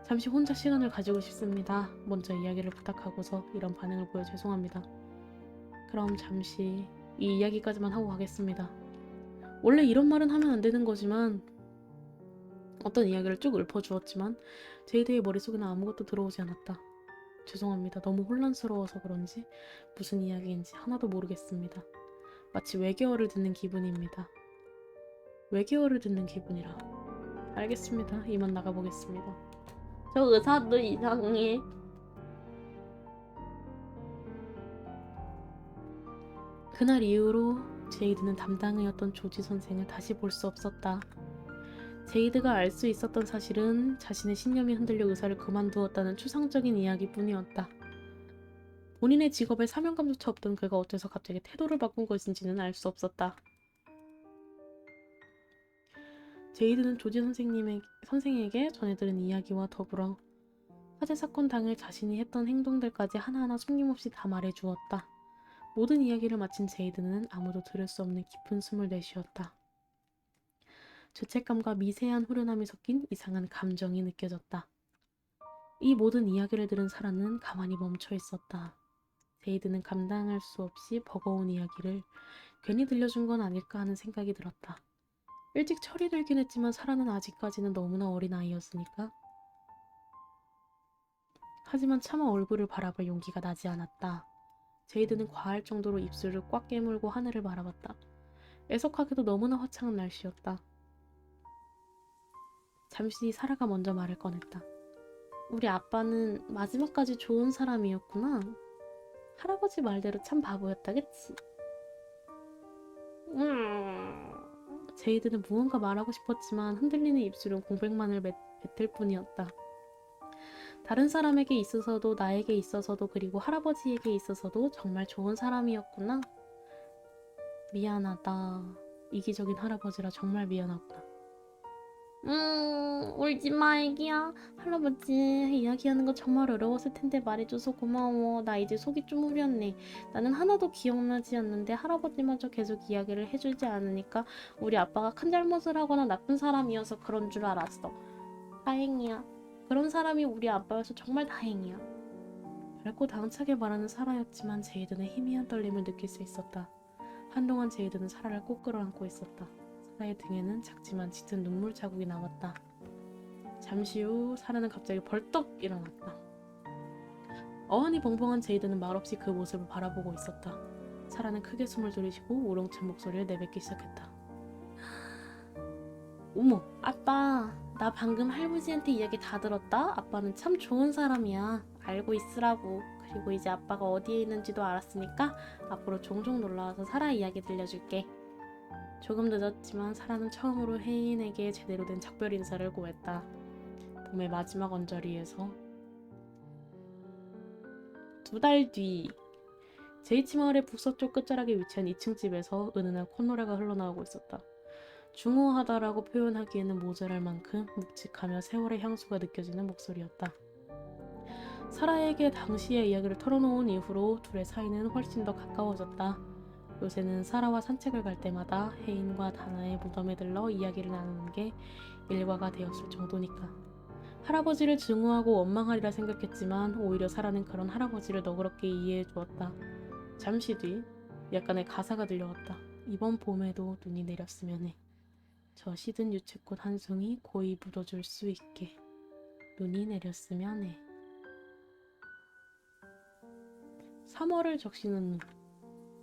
잠시 혼자 시간을 가지고 싶습니다. 먼저 이야기를 부탁하고서 이런 반응을 보여 죄송합니다. 그럼 잠시 이 이야기까지만 하고 가겠습니다. 원래 이런 말은 하면 안 되는 거지만 어떤 이야기를 쭉 읊어주었지만 제이드의 머릿속에는 아무것도 들어오지 않았다. 죄송합니다. 너무 혼란스러워서 그런지 무슨 이야기인지 하나도 모르겠습니다. 마치 외계어를 듣는 기분입니다. 외계어를 듣는 기분이라. 알겠습니다. 이만 나가보겠습니다. 저 의사도 이상해. 그날 이후로 제이드는 담당이었던 조지 선생을 다시 볼 수 없었다. 제이드가 알 수 있었던 사실은 자신의 신념이 흔들려 의사를 그만두었다는 추상적인 이야기뿐이었다. 본인의 직업에 사명감조차 없던 그가 어째서 갑자기 태도를 바꾼 것인지는 알 수 없었다. 제이드는 조지 선생에게 전해들은 이야기와 더불어 화재 사건 당일 자신이 했던 행동들까지 하나하나 숨김없이 다 말해주었다. 모든 이야기를 마친 제이드는 아무도 들을 수 없는 깊은 숨을 내쉬었다. 죄책감과 미세한 후련함이 섞인 이상한 감정이 느껴졌다. 이 모든 이야기를 들은 사라는 가만히 멈춰 있었다. 제이드는 감당할 수 없이 버거운 이야기를 괜히 들려준 건 아닐까 하는 생각이 들었다. 일찍 철이 들긴 했지만 사라는 아직까지는 너무나 어린 아이였으니까. 하지만 차마 얼굴을 바라볼 용기가 나지 않았다. 제이드는 과할 정도로 입술을 꽉 깨물고 하늘을 바라봤다. 애석하게도 너무나 화창한 날씨였다. 잠시 사라가 먼저 말을 꺼냈다. 우리 아빠는 마지막까지 좋은 사람이었구나. 할아버지 말대로 참 바보였다겠지. 제이드는 무언가 말하고 싶었지만 흔들리는 입술은 공백만을 뱉을 뿐이었다. 다른 사람에게 있어서도 나에게 있어서도 그리고 할아버지에게 있어서도 정말 좋은 사람이었구나. 미안하다. 이기적인 할아버지라 정말 미안하구나. 울지마 애기야. 할아버지 이야기하는 거 정말 어려웠을 텐데 말해줘서 고마워. 나 이제 속이 좀 후련해. 나는 하나도 기억나지 않는데 할아버지마저 계속 이야기를 해주지 않으니까 우리 아빠가 큰 잘못을 하거나 나쁜 사람이어서 그런 줄 알았어. 다행이야. 그런 사람이 우리 아빠여서 정말 다행이야. 밝고 당차게 말하는 사라였지만 제이든의 희미한 떨림을 느낄 수 있었다. 한동안 제이든은 사라를 꼭 끌어안고 있었다. 사라의 등에는 작지만 짙은 눈물 자국이 남았다. 잠시 후 사라는 갑자기 벌떡 일어났다. 어안이 벙벙한 제이든은 말없이 그 모습을 바라보고 있었다. 사라는 크게 숨을 들이쉬고 우렁찬 목소리를 내뱉기 시작했다. 어머, 아빠, 나 방금 할아버지한테 이야기 다 들었다? 아빠는 참 좋은 사람이야. 알고 있으라고. 그리고 이제 아빠가 어디에 있는지도 알았으니까 앞으로 종종 놀러와서 사라 이야기 들려줄게. 조금 늦었지만 사라는 처음으로 혜인에게 제대로 된 작별 인사를 고했다. 봄의 마지막 언저리에서 2달 뒤 제이치 마을의 북서쪽 끝자락에 위치한 2층 집에서 은은한 콧노래가 흘러나오고 있었다. 중후하다라고 표현하기에는 모자랄 만큼 묵직하며 세월의 향수가 느껴지는 목소리였다. 사라에게 당시의 이야기를 털어놓은 이후로 둘의 사이는 훨씬 더 가까워졌다. 요새는 사라와 산책을 갈 때마다 혜인과 다나의 무덤에 들러 이야기를 나누는 게 일과가 되었을 정도니까. 할아버지를 증오하고 원망하리라 생각했지만 오히려 사라는 그런 할아버지를 너그럽게 이해해 주었다. 잠시 뒤 약간의 가사가 들려왔다. 이번 봄에도 눈이 내렸으면 해. 저 시든 유채꽃 한 송이 고이 묻어줄 수 있게. 눈이 내렸으면 해. 3월을 적시는 눈.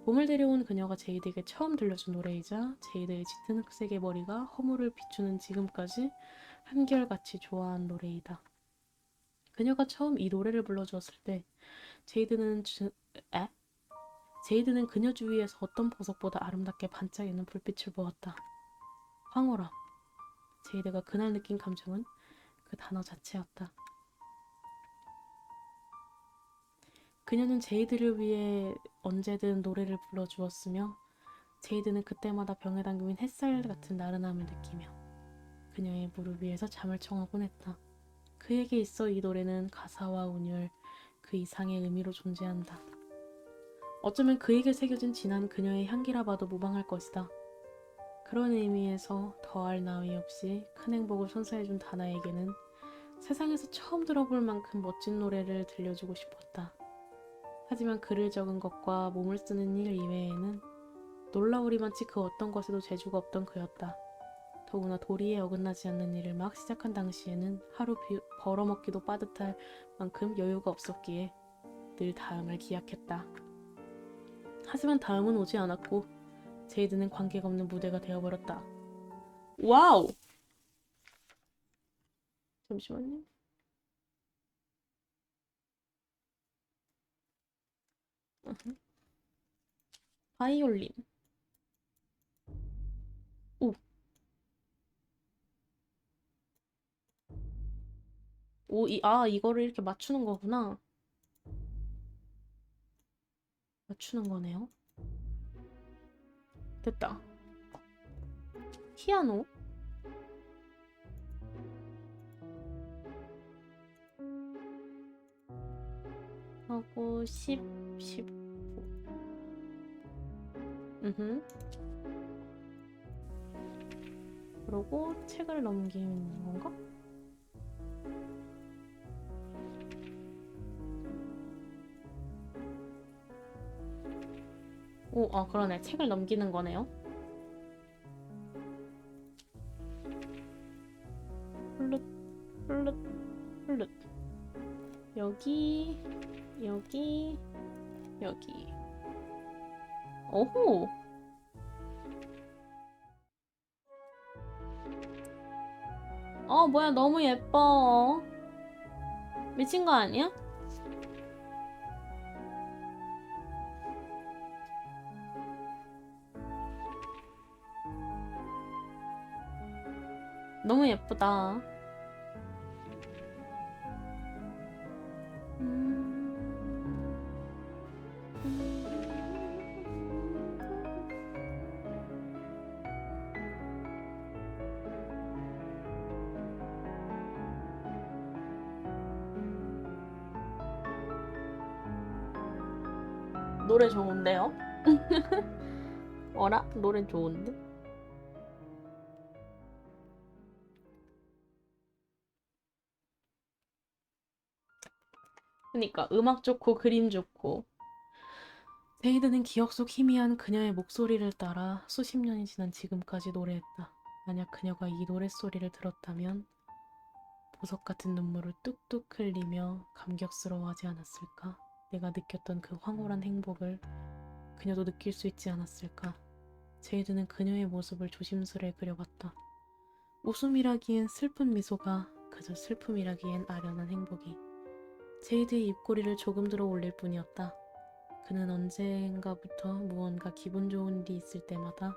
봄을 데려온 그녀가 제이드에게 처음 들려준 노래이자 제이드의 짙은 흑색의 머리가 허물을 비추는 지금까지 한결같이 좋아한 노래이다. 그녀가 처음 이 노래를 불러주었을 때 제이드는 그녀 주위에서 어떤 보석보다 아름답게 반짝이는 불빛을 보았다. 황홀함. 제이드가 그날 느낀 감정은 그 단어 자체였다. 그녀는 제이드를 위해 언제든 노래를 불러주었으며 제이드는 그때마다 병에 담긴 햇살 같은 나른함을 느끼며 그녀의 무릎 위에서 잠을 청하곤 했다. 그에게 있어 이 노래는 가사와 운율, 그 이상의 의미로 존재한다. 어쩌면 그에게 새겨진 진한 그녀의 향기라 봐도 무방할 것이다. 그런 의미에서 더할 나위 없이 큰 행복을 선사해준 다나에게는 세상에서 처음 들어볼 만큼 멋진 노래를 들려주고 싶었다. 하지만 글을 적은 것과 몸을 쓰는 일 이외에는 놀라우리만치 그 어떤 것에도 재주가 없던 그였다. 더구나 도리에 어긋나지 않는 일을 막 시작한 당시에는 하루 벌어먹기도 빠듯할 만큼 여유가 없었기에 늘 다음을 기약했다. 하지만 다음은 오지 않았고 제이드는 관계가 없는 무대가 되어버렸다. 와우! 잠시만요. 바이올린. 오! 이거를 이렇게 맞추는 거구나. 맞추는 거네요. 됐다. 피아노. 하고 10. 그러고 책을 넘기는 건가? 그러네. 책을 넘기는 거네요. 플룻, 플룻, 플룻. 여기. 오호! 뭐야, 너무 예뻐. 미친 거 아니야? 너무 예쁘다. 노래 좋은데요? 어라? 노래 좋은데? 그니까 음악 좋고 그림 좋고. 제이드는 기억 속 희미한 그녀의 목소리를 따라 수십 년이 지난 지금까지 노래했다. 만약 그녀가 이 노랫소리를 들었다면 보석 같은 눈물을 뚝뚝 흘리며 감격스러워하지 않았을까? 내가 느꼈던 그 황홀한 행복을 그녀도 느낄 수 있지 않았을까? 제이드는 그녀의 모습을 조심스레 그려봤다. 웃음이라기엔 슬픈 미소가 그저 슬픔이라기엔 아련한 행복이 제이드의 입꼬리를 조금 들어 올릴 뿐이었다. 그는 언젠가부터 무언가 기분 좋은 일이 있을 때마다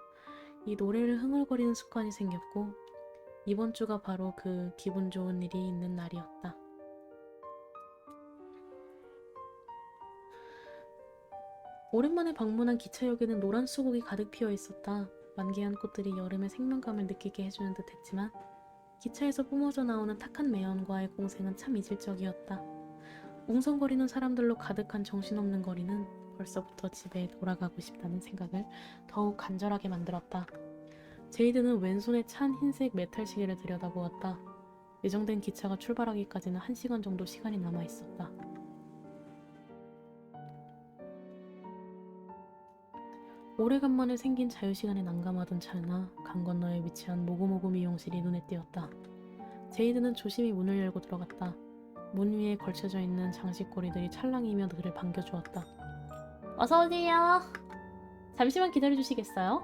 이 노래를 흥얼거리는 습관이 생겼고 이번 주가 바로 그 기분 좋은 일이 있는 날이었다. 오랜만에 방문한 기차역에는 노란 수국이 가득 피어 있었다. 만개한 꽃들이 여름의 생명감을 느끼게 해주는 듯 했지만 기차에서 뿜어져 나오는 탁한 매연과의 공생은 참 이질적이었다. 웅성거리는 사람들로 가득한 정신없는 거리는 벌써부터 집에 돌아가고 싶다는 생각을 더욱 간절하게 만들었다. 제이드는 왼손에 찬 흰색 메탈 시계를 들여다보았다. 예정된 기차가 출발하기까지는 1시간 정도 시간이 남아있었다. 오래간만에 생긴 자유시간에 난감하던 찰나 강 건너에 위치한 모고모고 미용실이 눈에 띄었다. 제이드는 조심히 문을 열고 들어갔다. 문 위에 걸쳐져 있는 장식고리들이 찰랑이며 그를 반겨주었다. 어서오세요. 잠시만 기다려주시겠어요?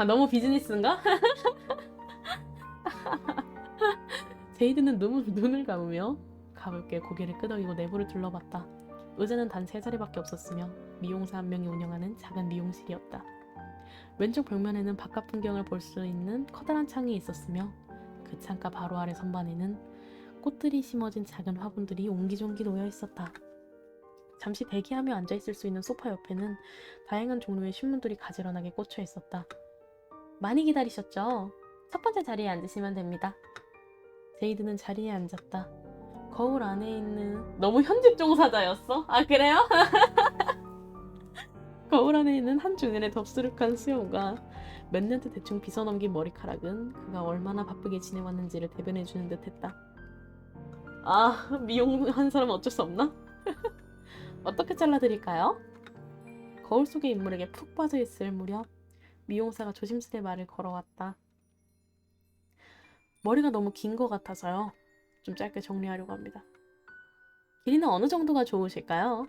너무 비즈니스인가? 제이드는 눈을 감으며 가볍게 고개를 끄덕이고 내부를 둘러봤다. 의자는 단 3자리밖에 없었으며 미용사 한 명이 운영하는 작은 미용실이었다. 왼쪽 벽면에는 바깥 풍경을 볼 수 있는 커다란 창이 있었으며 그 창가 바로 아래 선반에는 꽃들이 심어진 작은 화분들이 옹기종기 놓여 있었다. 잠시 대기하며 앉아있을 수 있는 소파 옆에는 다양한 종류의 신문들이 가지런하게 꽂혀 있었다. 많이 기다리셨죠? 첫 번째 자리에 앉으시면 됩니다. 제이드는 자리에 앉았다. 거울 안에 있는... 너무 현직 종사자였어? 아, 그래요? 거울 안에 있는 한 중년의 덥수룩한 수염과 몇 년째 대충 빗어넘긴 머리카락은 그가 얼마나 바쁘게 지내왔는지를 대변해주는 듯했다. 미용한 사람은 어쩔 수 없나? 어떻게 잘라드릴까요? 거울 속의 인물에게 푹 빠져 있을 무렵 미용사가 조심스레 말을 걸어왔다. 머리가 너무 긴 것 같아서요. 좀 짧게 정리하려고 합니다. 길이는 어느 정도가 좋으실까요?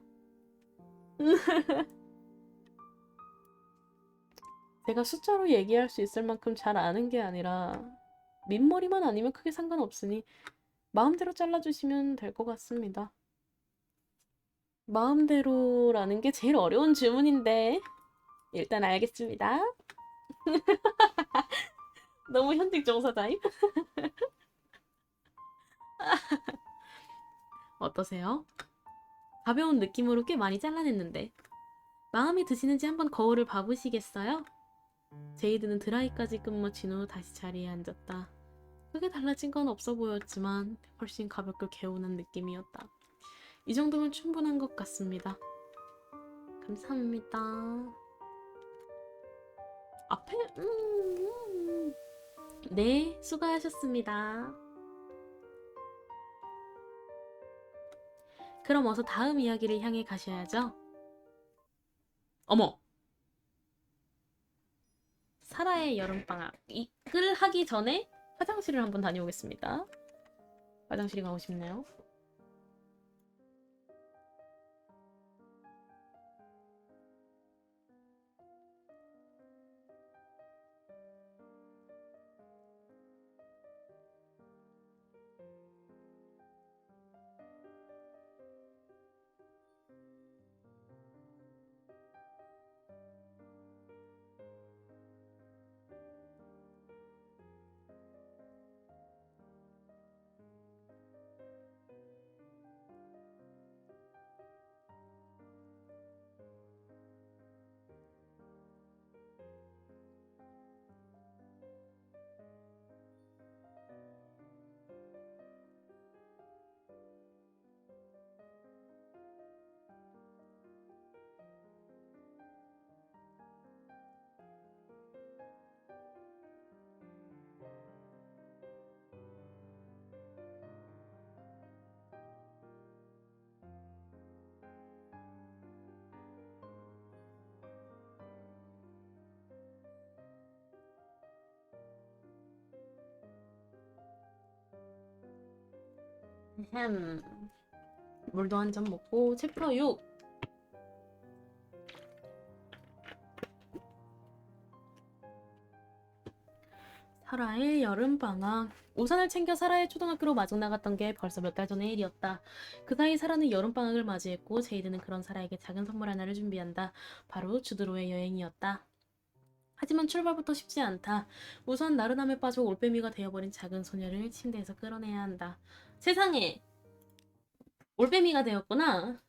제가 숫자로 얘기할 수 있을 만큼 잘 아는 게 아니라 민머리만 아니면 크게 상관없으니 마음대로 잘라주시면 될 것 같습니다. 마음대로라는 게 제일 어려운 주문인데 일단 알겠습니다. 너무 현직 종사자임? 어떠세요? 가벼운 느낌으로 꽤 많이 잘라냈는데 마음에 드시는지 한번 거울을 봐보시겠어요? 제이드는 드라이까지 끝마친 후 다시 자리에 앉았다. 크게 달라진 건 없어 보였지만 훨씬 가볍고 개운한 느낌이었다. 이 정도면 충분한 것 같습니다. 감사합니다. 앞에 네, 수고하셨습니다. 그럼 어서 다음 이야기를 향해 가셔야죠. 어머! 사라의 여름방학. 이글 하기 전에 화장실을 한번 다녀오겠습니다. 화장실이 가고 싶네요. 물도 한 잔 먹고 챕터 6. 사라의 여름방학. 우산을 챙겨 사라의 초등학교로 마중 나갔던 게 벌써 몇 달 전의 일이었다. 그 사이 사라는 여름방학을 맞이했고 제이드는 그런 사라에게 작은 선물 하나를 준비한다. 바로 주드로의 여행이었다. 하지만 출발부터 쉽지 않다. 우선 나른함에 빠져 올빼미가 되어버린 작은 소녀를 침대에서 끌어내야 한다. 세상에! 올빼미가 되었구나.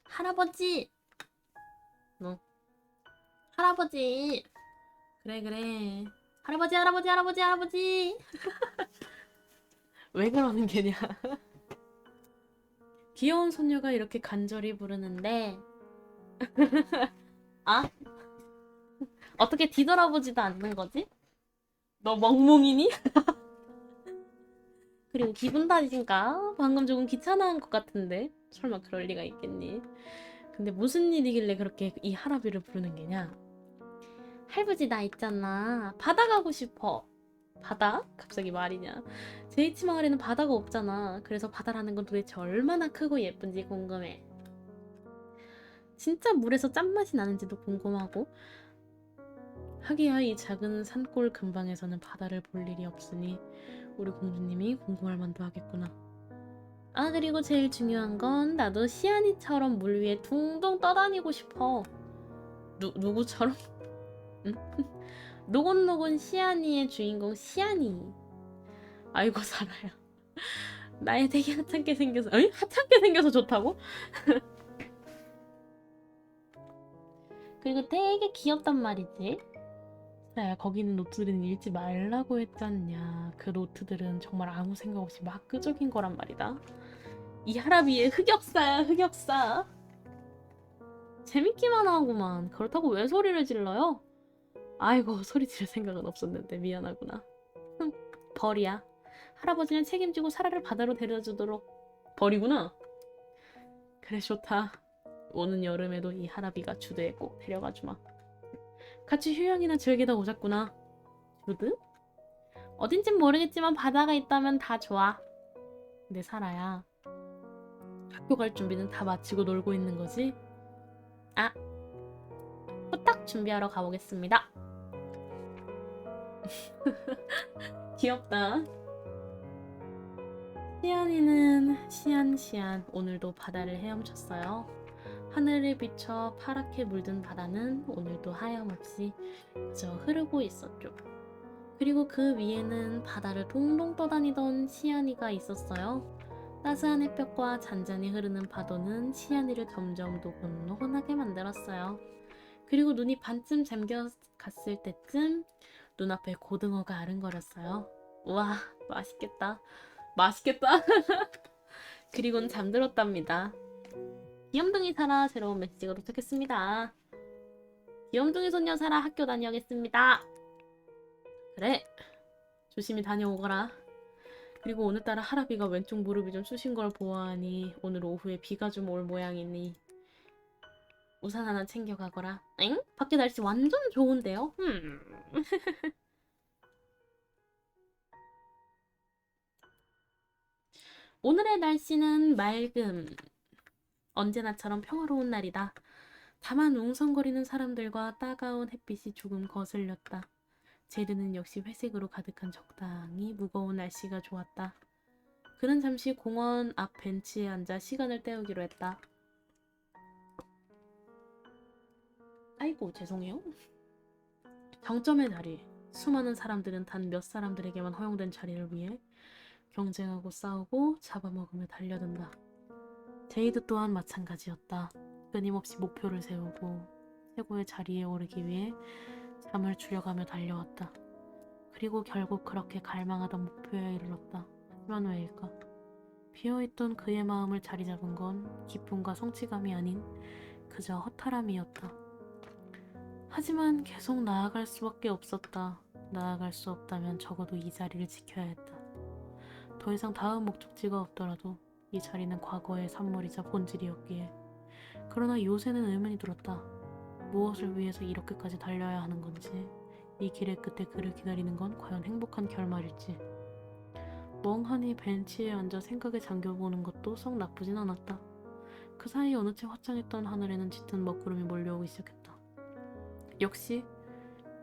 할아버지! 너. 할아버지! 그래, 그래. 할아버지, 할아버지, 할아버지, 할아버지! 왜 그러는 게냐. 귀여운 소녀가 이렇게 간절히 부르는데 아? 어떻게 뒤돌아보지도 않는 거지? 너 멍멍이니? 그리고 기분 탓인가? 방금 조금 귀찮아한 것 같은데 설마 그럴 리가 있겠니? 근데 무슨 일이길래 그렇게 이 할아비를 부르는 게냐? 할아버지 나 있잖아. 바다 가고 싶어. 바다? 갑자기 말이냐? 제이치 마을에는 바다가 없잖아. 그래서 바다라는 건 도대체 얼마나 크고 예쁜지 궁금해. 진짜 물에서 짠맛이 나는지도 궁금하고 하기야 이 작은 산골 근방에서는 바다를 볼 일이 없으니 우리 공주님이 궁금할 만도 하겠구나. 아 그리고 제일 중요한 건 나도 시아니처럼 물 위에 둥둥 떠다니고 싶어. 누구처럼? 응? 노곤노곤 시아니의 주인공 시아니. 아이고 살아요. 나의 되게 하찮게 생겨서 어이? 하찮게 생겨서 좋다고? 그리고 되게 귀엽단 말이지. 야, 거기는 노트들은 읽지 말라고 했잖냐. 그 노트들은 정말 아무 생각 없이 막 끄적인 거란 말이다. 이 할아비의 흑역사야, 흑역사. 재밌기만 하구만. 그렇다고 왜 소리를 질러요? 아이고, 소리 지를 생각은 없었는데 미안하구나. 벌이야. 할아버지는 책임지고 사라를 바다로 데려주도록. 벌이구나. 그래 좋다. 오는 여름에도 이 하라비가 주드에 꼭 데려가주마. 같이 휴양이나 즐기다 오자꾸나. 주드? 어딘진 모르겠지만 바다가 있다면 다 좋아. 근데 사라야, 학교 갈 준비는 다 마치고 놀고 있는 거지? 아, 후딱 준비하러 가보겠습니다. 귀엽다. 시안이는 시안시안 오늘도 바다를 헤엄쳤어요. 하늘을 비춰 파랗게 물든 바다는 오늘도 하염없이 그저 흐르고 있었죠. 그리고 그 위에는 바다를 동동 떠다니던 시안이가 있었어요. 따스한 햇볕과 잔잔히 흐르는 파도는 시안이를 점점 노곤노곤하게 만들었어요. 그리고 눈이 반쯤 잠겨갔을 때쯤 눈앞에 고등어가 아른거렸어요. 우와, 맛있겠다. 맛있겠다. 그리고는 잠들었답니다. 귀염둥이 사라 새로운 메시지가 도착했습니다. 귀염둥이 소녀 사라 학교 다녀오겠습니다. 그래, 조심히 다녀오거라. 그리고 오늘따라 하라비가 왼쪽 무릎이 좀 쑤신 걸 보아하니 오늘 오후에 비가 좀 올 모양이니 우산 하나 챙겨가거라. 엥? 밖에 날씨 완전 좋은데요? 오늘의 날씨는 맑음. 언제나처럼 평화로운 날이다. 다만 웅성거리는 사람들과 따가운 햇빛이 조금 거슬렸다. 제드는 역시 회색으로 가득한 적당히 무거운 날씨가 좋았다. 그는 잠시 공원 앞 벤치에 앉아 시간을 때우기로 했다. 아이고 죄송해요. 정점의 자리. 수많은 사람들은 단 몇 사람들에게만 허용된 자리를 위해 경쟁하고 싸우고 잡아먹으며 달려든다. 제이드 또한 마찬가지였다. 끊임없이 목표를 세우고 최고의 자리에 오르기 위해 잠을 줄여가며 달려왔다. 그리고 결국 그렇게 갈망하던 목표에 이르렀다. 하지만 왜일까? 비어있던 그의 마음을 자리 잡은 건 기쁨과 성취감이 아닌 그저 허탈함이었다. 하지만 계속 나아갈 수밖에 없었다. 나아갈 수 없다면 적어도 이 자리를 지켜야 했다. 더 이상 다음 목적지가 없더라도 이 자리는 과거의 산물이자 본질이었기에. 그러나 요새는 의문이 들었다. 무엇을 위해서 이렇게까지 달려야 하는 건지, 이 길의 끝에 그를 기다리는 건 과연 행복한 결말일지. 멍하니 벤치에 앉아 생각에 잠겨보는 것도 썩 나쁘진 않았다. 그 사이 어느 채 화창했던 하늘에는 짙은 먹구름이 몰려오기 시작했다. 역시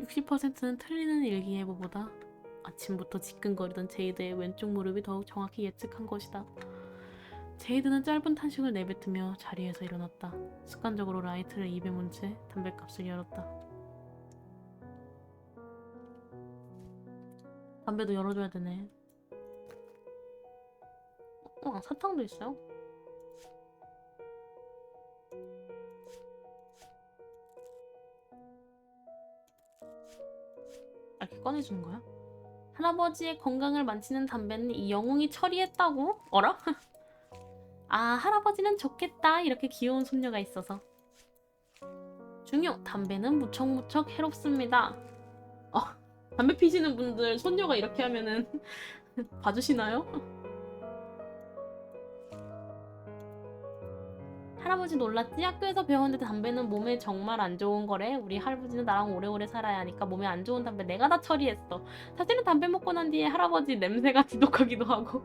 60%는 틀리는 일기예보보다 아침부터 지끈거리던 제이드의 왼쪽 무릎이 더욱 정확히 예측한 것이다. 제이드는 짧은 탄식을 내뱉으며 자리에서 일어났다. 습관적으로 라이트를 입에 문 채 담뱃값을 열었다. 담배도 열어줘야 되네. 사탕도 있어요. 이렇게 꺼내주는 거야? 할아버지의 건강을 망치는 담배는 이 영웅이 처리했다고? 어라? 아, 할아버지는 좋겠다. 이렇게 귀여운 손녀가 있어서. 중요, 담배는 무척무척 해롭습니다. 담배 피시는 분들 손녀가 이렇게 하면은 봐주시나요? 할아버지 놀랐지? 학교에서 배웠는데 담배는 몸에 정말 안 좋은 거래. 우리 할아버지는 나랑 오래오래 살아야 하니까 몸에 안 좋은 담배 내가 다 처리했어. 사실은 담배 먹고 난 뒤에 할아버지 냄새가 지독하기도 하고.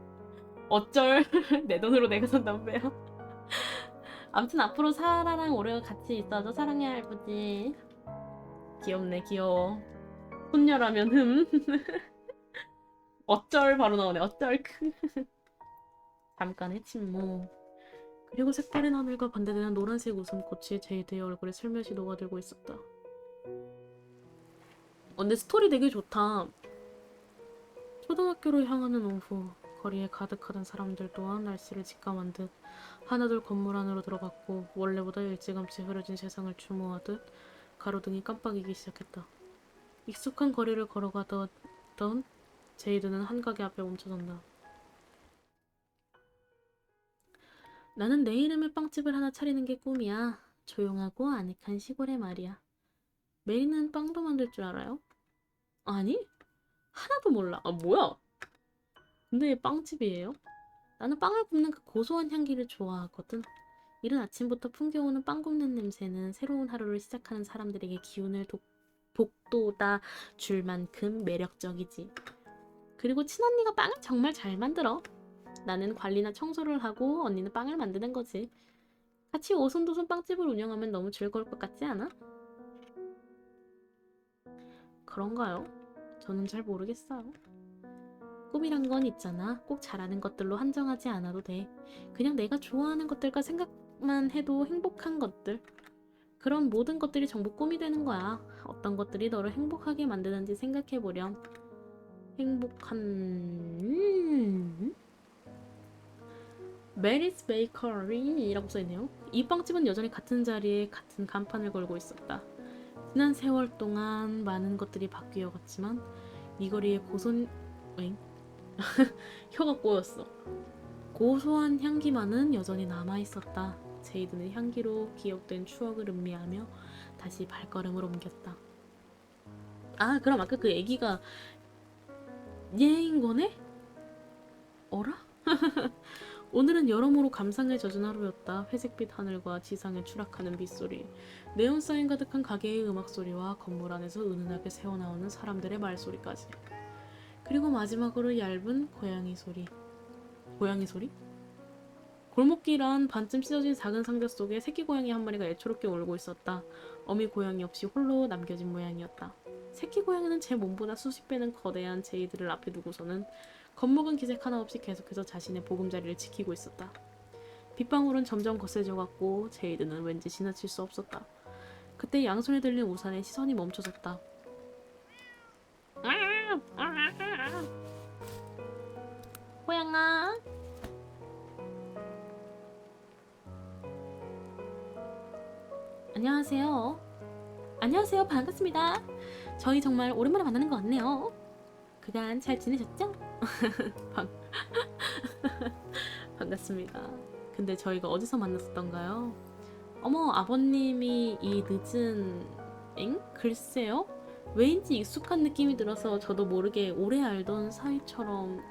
어쩔. 내 돈으로 내가 산 담배야. 아무튼 앞으로 사라랑 오래 같이 있어줘. 사랑해 할아버지. 귀엽네 귀여워. 손녀라면 어쩔 바로 나오네. 어쩔. 잠깐의 침묵. 그리고 색다른 하늘과 반대되는 노란색 웃음꽃이 제이드의 얼굴에 슬며시 녹아들고 있었다. 근데 스토리 되게 좋다. 초등학교로 향하는 오후, 거리에 가득하던 사람들 또한 날씨를 직감한 듯 하나둘 건물 안으로 들어갔고 원래보다 일찌감치 흐려진 세상을 추모하듯 가로등이 깜빡이기 시작했다. 익숙한 거리를 걸어가던 제이드는 한 가게 앞에 멈춰선다. 나는 내 이름의 빵집을 하나 차리는 게 꿈이야. 조용하고 아늑한 시골에 말이야. 메리는 빵도 만들 줄 알아요? 아니? 하나도 몰라. 뭐야? 근데 빵집이에요? 나는 빵을 굽는 그 고소한 향기를 좋아하거든. 이른 아침부터 풍겨오는 빵 굽는 냄새는 새로운 하루를 시작하는 사람들에게 기운을 북돋아 줄 만큼 매력적이지. 그리고 친언니가 빵을 정말 잘 만들어. 나는 관리나 청소를 하고 언니는 빵을 만드는 거지. 같이 오손도손 빵집을 운영하면 너무 즐거울 것 같지 않아? 그런가요? 저는 잘 모르겠어요. 꿈이란 건 있잖아. 꼭 잘하는 것들로 한정하지 않아도 돼. 그냥 내가 좋아하는 것들과 생각만 해도 행복한 것들. 그런 모든 것들이 전부 꿈이 되는 거야. 어떤 것들이 너를 행복하게 만드는지 생각해보렴. 행복한... 메리스 베이커리라고 써있네요. 이 빵집은 여전히 같은 자리에 같은 간판을 걸고 있었다. 지난 세월 동안 많은 것들이 바뀌어갔지만 이 거리의 혀가 꼬였어. 고소한 향기만은 여전히 남아있었다. 제이드는 향기로 기억된 추억을 음미하며 다시 발걸음을 옮겼다. 아, 그럼 아까 그 애기가 얘인 거네? 어라? 오늘은 여러모로 감상에 젖은 하루였다. 회색빛 하늘과 지상에 추락하는 빗소리, 네온 사인 가득한 가게의 음악 소리와 건물 안에서 은은하게 새어나오는 사람들의 말소리까지. 그리고 마지막으로 얇은 고양이 소리. 고양이 소리? 골목길 안 반쯤 찢어진 작은 상자 속에 새끼 고양이 한 마리가 애초롭게 울고 있었다. 어미 고양이 없이 홀로 남겨진 모양이었다. 새끼 고양이는 제 몸보다 수십 배는 거대한 제이드를 앞에 두고서는 겁먹은 기색 하나 없이 계속해서 자신의 보금자리를 지키고 있었다. 빗방울은 점점 거세져갔고 제이드는 왠지 지나칠 수 없었다. 그때 양손에 들린 우산에 시선이 멈춰섰다. 고양아. 안녕하세요. 안녕하세요. 반갑습니다. 저희 정말 오랜만에 만나는 것 같네요. 그간 잘 지내셨죠? 반갑습니다. 근데 저희가 어디서 만났었던가요? 어머, 아버님이 이 늦은... 글쎄요? 왜인지 익숙한 느낌이 들어서 저도 모르게 오래 알던 사이처럼...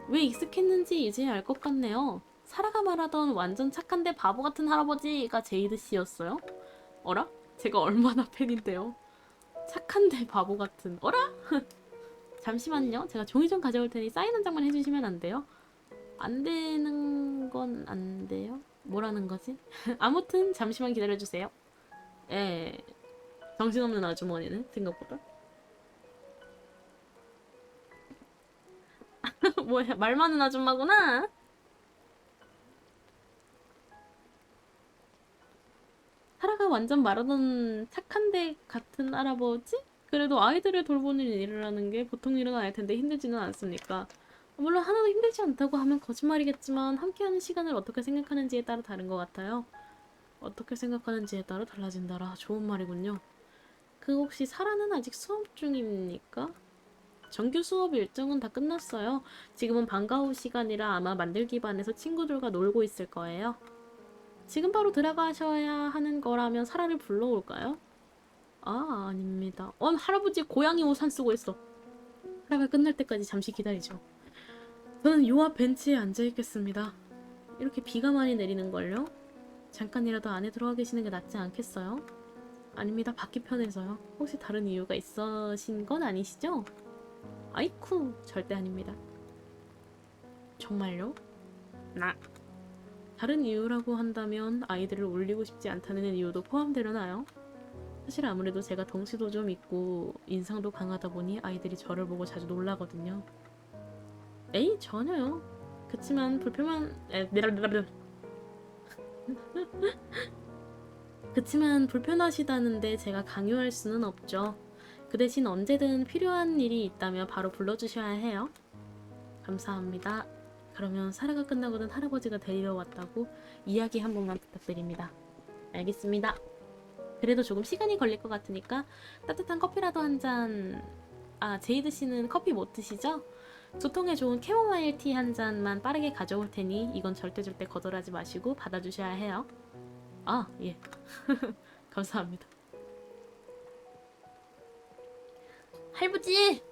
왜 익숙했는지 이제 알 것 같네요. 사라가 말하던 완전 착한데 바보 같은 할아버지가 제이드 씨였어요? 어라? 제가 얼마나 팬인데요. 착한데 바보 같은... 어라? 잠시만요. 제가 종이 좀 가져올 테니 사인 한 장만 해주시면 안 돼요? 안 되는 건 안 돼요? 뭐라는 거지? 아무튼 잠시만 기다려주세요. 예, 정신없는 아주머니는 생각보다. 뭐야, 말 많은 아줌마구나. 사라가 완전 말하던 착한데 같은 할아버지? 그래도 아이들을 돌보는 일을 하는 게 보통 일은 아닐 텐데 힘들지는 않습니까? 물론 하나도 힘들지 않다고 하면 거짓말이겠지만 함께하는 시간을 어떻게 생각하는지에 따라 다른 것 같아요. 어떻게 생각하는지에 따라 달라진다라. 좋은 말이군요. 그 혹시 사라는 아직 수업 중입니까? 정규 수업 일정은 다 끝났어요. 지금은 방과 후 시간이라 아마 만들기 반에서 친구들과 놀고 있을 거예요. 지금 바로 들어가셔야 하는 거라면 사라를 불러올까요? 아, 아닙니다. 할아버지 고양이 우산 쓰고 있어. 사라가 끝날 때까지 잠시 기다리죠. 저는 요 앞 벤치에 앉아있겠습니다. 이렇게 비가 많이 내리는걸요? 잠깐이라도 안에 들어가 계시는 게 낫지 않겠어요? 아닙니다. 밖이 편해서요. 혹시 다른 이유가 있으신 건 아니시죠? 아이쿠, 절대 아닙니다. 정말요? 다른 이유라고 한다면 아이들을 울리고 싶지 않다는 이유도 포함되려나요? 사실 아무래도 제가 덩치도 좀 있고 인상도 강하다 보니 아이들이 저를 보고 자주 놀라거든요. 에이, 전혀요. 그치만 불편하시다는데 제가 강요할 수는 없죠. 그 대신 언제든 필요한 일이 있다면 바로 불러주셔야 해요. 감사합니다. 그러면 사라가 끝나고는 할아버지가 데리러 왔다고 이야기 한 번만 부탁드립니다. 알겠습니다. 그래도 조금 시간이 걸릴 것 같으니까 따뜻한 커피라도 한 잔... 제이드 씨는 커피 못 드시죠? 두통에 좋은 캐모마일 티 한 잔만 빠르게 가져올 테니 이건 절대 거절하지 마시고 받아주셔야 해요. 예. 감사합니다. 할부지!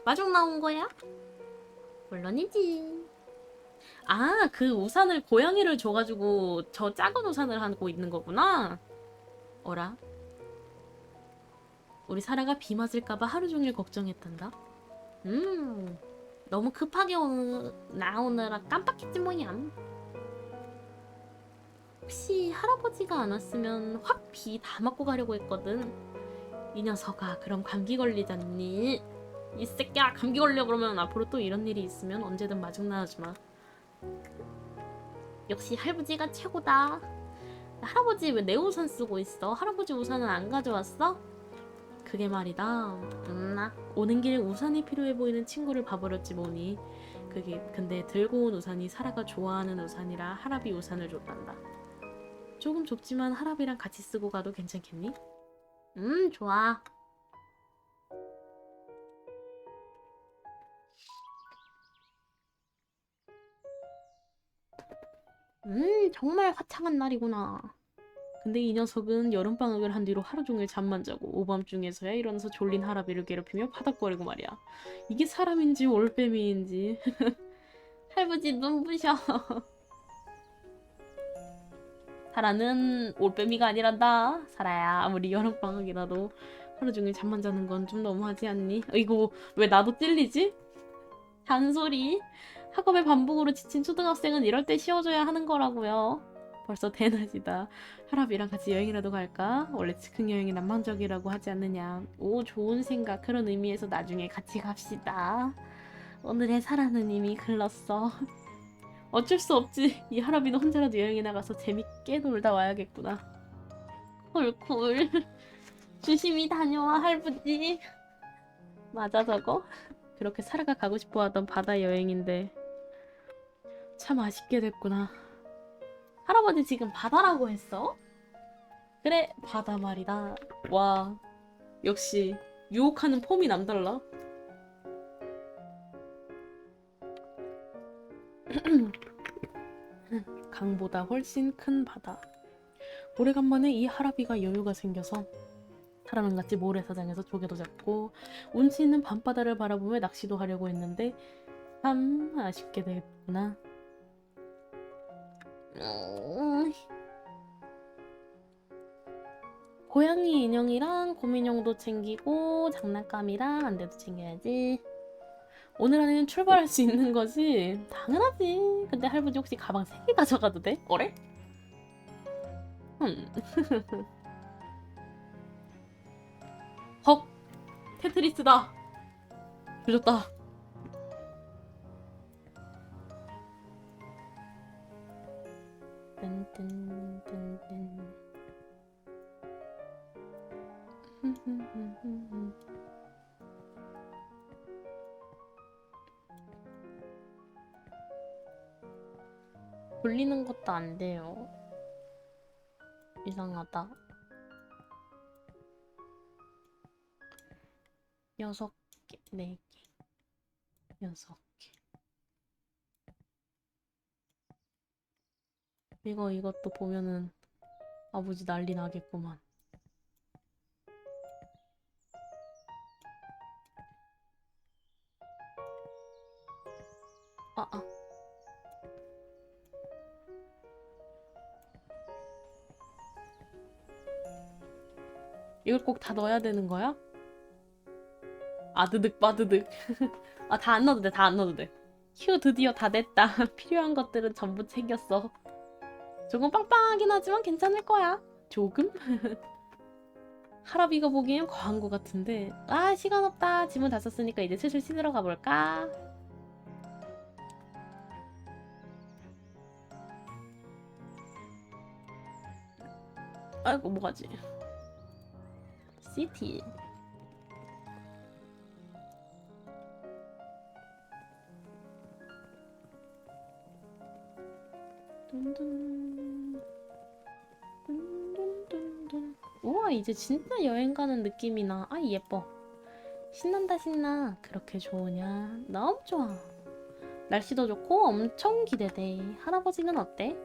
마중 나온 거야? 물론이지. 아, 그 우산을 고양이를 줘가지고 저 작은 우산을 하고 있는 거구나. 어라? 우리 사라가 비 맞을까봐 하루 종일 걱정했단다. 음, 너무 급하게 나오느라 깜빡했지 뭐냠. 혹시 할아버지가 안 왔으면 확 비 다 맞고 가려고 했거든. 이 녀석아, 그럼 감기 걸리잖니. 이 새끼야, 감기 걸려 그러면 앞으로 또 이런 일이 있으면 언제든 마중 나와주마. 역시 할아버지가 최고다. 할아버지 왜 내 우산 쓰고 있어? 할아버지 우산은 안 가져왔어? 그게 말이다. 오는 길에 우산이 필요해 보이는 친구를 봐버렸지 뭐니. 그게 근데 들고 온 우산이 사라가 좋아하는 우산이라 할아비 우산을 줬단다. 조금 좁지만 할아비랑 같이 쓰고 가도 괜찮겠니? 좋아. 정말 화창한 날이구나. 근데 이 녀석은 여름방학을 한 뒤로 하루 종일 잠만 자고 오밤중에서야 일어나서 졸린 할아비를 괴롭히며 파닥거리고 말이야. 이게 사람인지 올빼미인지. 할아버지 눈부셔. 사라는 올빼미가 아니란다. 사라야, 아무리 여름방학이라도 하루 종일 잠만 자는 건 좀 너무하지 않니? 이거 왜 나도 찔리지? 잔소리. 학업의 반복으로 지친 초등학생은 이럴 때 쉬어줘야 하는 거라고요. 벌써 대낮이다. 할아비랑 같이 여행이라도 갈까? 원래 즉흥 여행이 낭만적이라고 하지 않느냐. 오, 좋은 생각. 그런 의미에서 나중에 같이 갑시다. 오늘의 사라는 이미 글렀어. 어쩔 수 없지. 이 할아비는 혼자라도 여행에 나가서 재밌게 놀다 와야겠구나. 쿨쿨. 조심히 다녀와, 할아버지. 맞아, 저거? 그렇게 사라가 가고 싶어하던 바다 여행인데 참 아쉽게 됐구나. 할아버지 지금 바다라고 했어? 그래, 바다 말이다. 와, 역시 유혹하는 폼이 남달라. 강보다 훨씬 큰 바다. 오래간만에 이 할아비가 여유가 생겨서 사람은같이 모래사장에서 조개도 잡고 운치 있는 밤바다를 바라보며 낚시도 하려고 했는데 참 아쉽게 됐구나. 고양이 인형이랑 곰인형도 챙기고 장난감이랑 안대도 챙겨야지. 오늘 안에는 출발할 수 있는 거지? 당연하지. 근데 할아버지 혹시 가방 3개 가져가도 돼? 어래? 헉! 테트리스다. 조졌다. 뜬뜬뜬뜬. 돌리는 것도 안 돼요. 이상하다. 6개, 4개, 6개. 이것도 보면은 아버지 난리 나겠구만. 아. 이걸 꼭 다 넣어야 되는 거야? 아드득 빠드득. 아, 다 안 넣어도 돼, 다 안 넣어도 돼. 휴, 드디어 다 됐다. 필요한 것들은 전부 챙겼어. 조금 빵빵하긴 하지만 괜찮을 거야. 조금? 할아비가 보기엔 과한 것 같은데. 아, 시간 없다. 지문 다 썼으니까 이제 슬슬 씻으러 가볼까? 아이고, 뭐가지? 시티. 둔둔. 둔둔둔둔. 우와, 이제 진짜 여행 가는 느낌이 나. 아, 예뻐. 신난다, 신나. 그렇게 좋으냐? 너무 좋아. 날씨도 좋고 엄청 기대돼. 할아버지는 어때?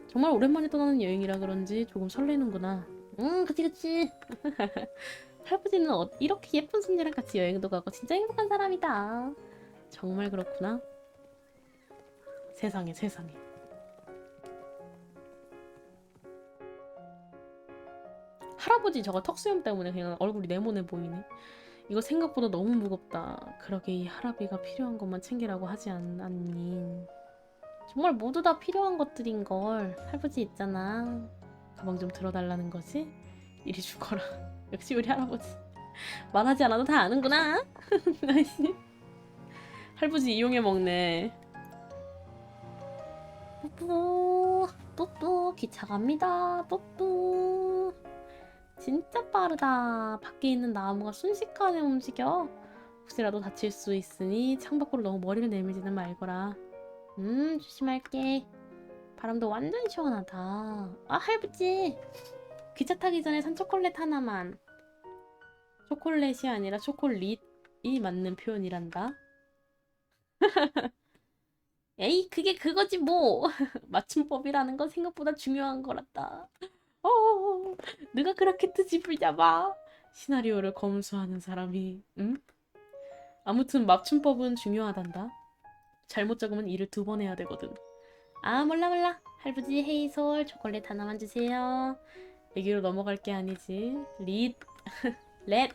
정말 오랜만에 떠나는 여행이라 그런지 조금 설레는구나. 그치. 할아버지는 이렇게 예쁜 손녀랑 같이 여행도 가고 진짜 행복한 사람이다. 정말 그렇구나. 세상에 세상에. 할아버지 저거 턱수염 때문에 그냥 얼굴이 네모네 보이네. 이거 생각보다 너무 무겁다. 그러게 이 할아비가 필요한 것만 챙기라고 하지 않았니? 정말 모두 다 필요한 것들인걸. 할아버지 있잖아. 가방 좀 들어달라는 거지? 이리 죽어라. 역시 우리 할아버지. 말하지 않아도 다 아는구나. 아이씨. 할아버지 이용해 먹네. 뿌뿌 뿌뿌 기차 갑니다. 뿌뿌. 진짜 빠르다. 밖에 있는 나무가 순식간에 움직여. 혹시라도 다칠 수 있으니 창밖으로 너무 머리를 내밀지는 말거라. 조심할게. 바람도 완전 시원하다. 아, 할아버지. 기차 타기 전에 산 초콜릿 하나만. 초콜릿이 아니라 초콜릿이 맞는 표현이란다. 에이, 그게 그거지 뭐. 맞춤법이라는 건 생각보다 중요한 거란다. 누가 그렇게 트집을 잡아? 시나리오를 검수하는 사람이, 응? 아무튼 맞춤법은 중요하단다. 잘못 적으면 일을 2번 해야 되거든. 아, 몰라 몰라. 할아버지 헤이솔 초콜릿 하나만 주세요. 여기로 넘어갈 게 아니지. 릿, 렛,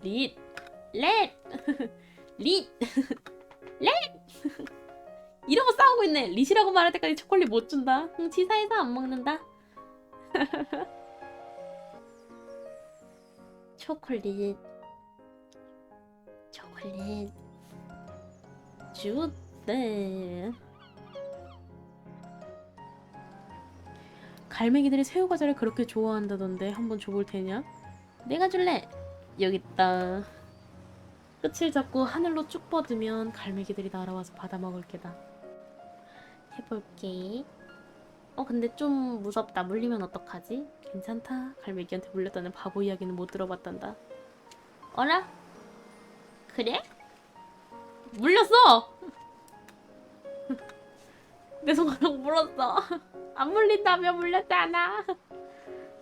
릿, 렛, 릿, 렛. 이러고 싸우고 있네. 릿이라고 말할 때까지 초콜릿 못 준다. 치사해서 안 먹는다. 초콜릿 주네. 갈매기들이 새우과자를 그렇게 좋아한다던데 한번 줘볼 테냐? 내가 줄래. 여기 있다. 끝을 잡고 하늘로 쭉 뻗으면 갈매기들이 날아와서 받아먹을 게다. 해볼게. 근데 좀 무섭다. 물리면 어떡하지? 괜찮다. 갈매기한테 물렸다는 바보 이야기는 못 들어봤단다. 어라? 그래? 물렸어! 내 손가락 물었어. 안 물린다며 물렸잖아.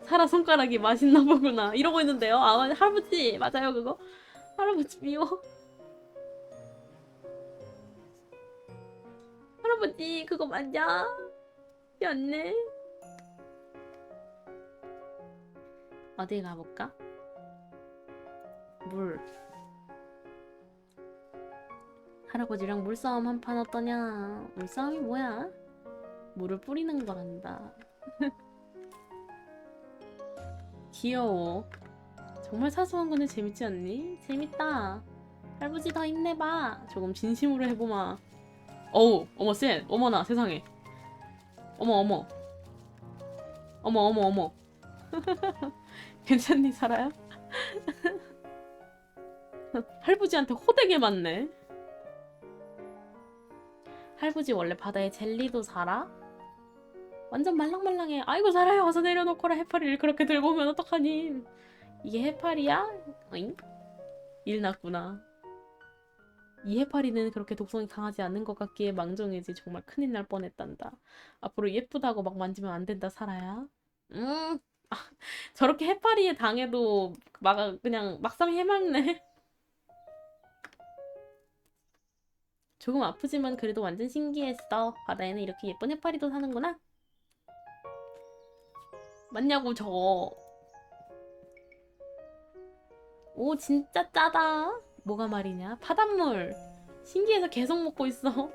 사라 손가락이 맛있나 보구나. 이러고 있는데요. 아, 할아버지 맞아요 그거? 할아버지 미워. 할아버지 그거 맞아? 미안해. 어디 가볼까? 물. 할아버지랑 물싸움 한 판 어떠냐? 물싸움이 뭐야? 물을 뿌리는 거란다. 귀여워. 정말 사소한 건데 재밌지 않니? 재밌다. 할아버지 더 힘내봐. 조금 진심으로 해보마. 어우, 어머 쎄. 어머나 세상에. 어머 어머. 어머 어머 어머. 괜찮니 살아야? 할아버지한테 호되게 맞네. 할아버지 원래 바다에 젤리도 살아? 완전 말랑말랑해. 아이고 살아요. 어서 내려놓거라. 해파리를 그렇게 들고 오면 어떡하니. 이게 해파리야? 어잉? 일 났구나. 이 해파리는 그렇게 독성이 강하지 않은 것 같기에 망정이지. 정말 큰일 날 뻔했단다. 앞으로 예쁘다고 막 만지면 안 된다 살아야. 아, 저렇게 해파리에 당해도 그냥 막상 해맑네. 조금 아프지만 그래도 완전 신기했어. 바다에는 이렇게 예쁜 해파리도 사는구나. 맞냐고 저거. 오 진짜 짜다. 뭐가 말이냐? 바닷물. 신기해서 계속 먹고 있어.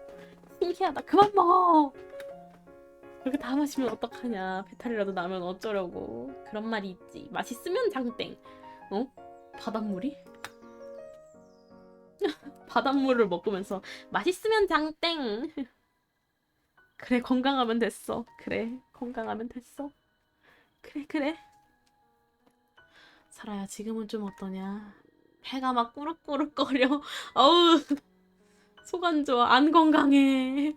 신기하다. 그만 먹어. 그렇게 다 마시면 어떡하냐. 배탈이라도 나면 어쩌려고. 그런 말이 있지. 맛있으면 장땡. 어? 바닷물이? 바닷물을 먹으면서 맛있으면 장땡. 그래 건강하면 됐어. 그래 건강하면 됐어. 그래 그래. 살아야 지금은 좀 어떠냐. 배가 막 꾸룩꾸룩거려. 어우 속 안 좋아. 안 건강해.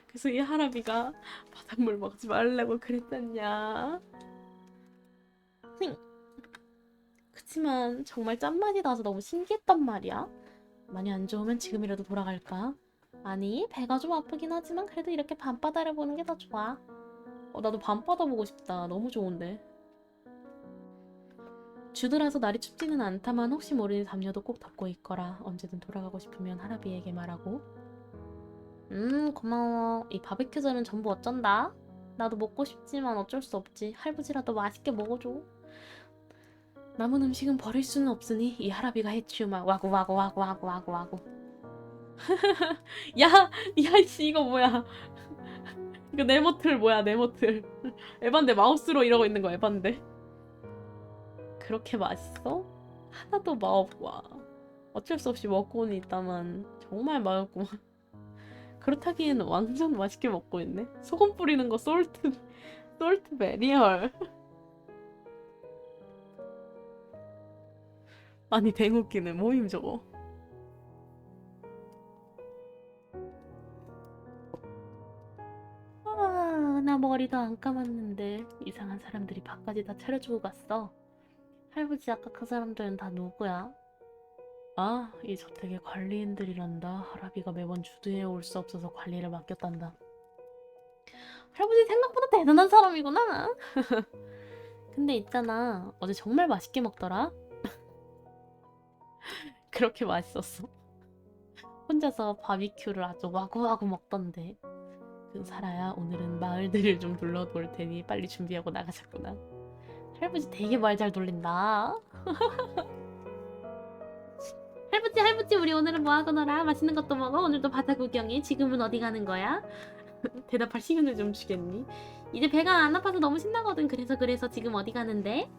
그래서 이 할아비가 바닷물 먹지 말라고 그랬잖냐. 그치만 정말 짠맛이 나서 너무 신기했단 말이야. 많이 안 좋으면 지금이라도 돌아갈까? 아니 배가 좀 아프긴 하지만 그래도 이렇게 밤바다를 보는 게 더 좋아. 나도 밤바다 보고 싶다. 너무 좋은데. 주드라서 날이 춥지는 않다만 혹시 모르니 담요도 꼭 덮고 있거라. 언제든 돌아가고 싶으면 할아비에게 말하고. 고마워. 이 바베큐 전은 전부 어쩐다? 나도 먹고 싶지만 어쩔 수 없지. 할부지라도 맛있게 먹어줘. 남은 음식은 버릴 수는 없으니 이 할아비가 해치우마. 와구 와구 와구 와구 와구 와구. 야, 야이씨 이거 뭐야? 이거 네모틀 뭐야 네모틀? 에반데 마우스로 이러고 있는 거 에반데. 그렇게 맛있어? 하나도 맛없고 어쩔 수 없이 먹고는 있다만 정말 맛없구만. 그렇다기에는 완전 맛있게 먹고 있네. 소금 뿌리는 거 솔트 베리얼. 아니 댕웃기네 모임 저거. 나 머리도 안 감았는데 이상한 사람들이 밥까지 다 차려주고 갔어. 할아버지 아까 그 사람들은 다 누구야? 이 저택의 관리인들이란다. 할아비가 매번 주드에 올 수 없어서 관리를 맡겼단다. 할아버지 생각보다 대단한 사람이구나. 근데 있잖아. 어제 정말 맛있게 먹더라. 그렇게 맛있었어. 혼자서 바비큐를 아주 와구와구 먹던데. 사라야 오늘은 마을들을 좀 둘러볼 테니 빨리 준비하고 나가자꾸나. 할아버지 되게 말 잘 돌린다. 할아버지 우리 오늘은 뭐하고 놀아? 맛있는 것도 먹어? 오늘도 바다 구경해? 지금은 어디 가는 거야? 대답할 시간을 좀 주겠니? 이제 배가 안 아파서 너무 신나거든. 그래서 지금 어디 가는데?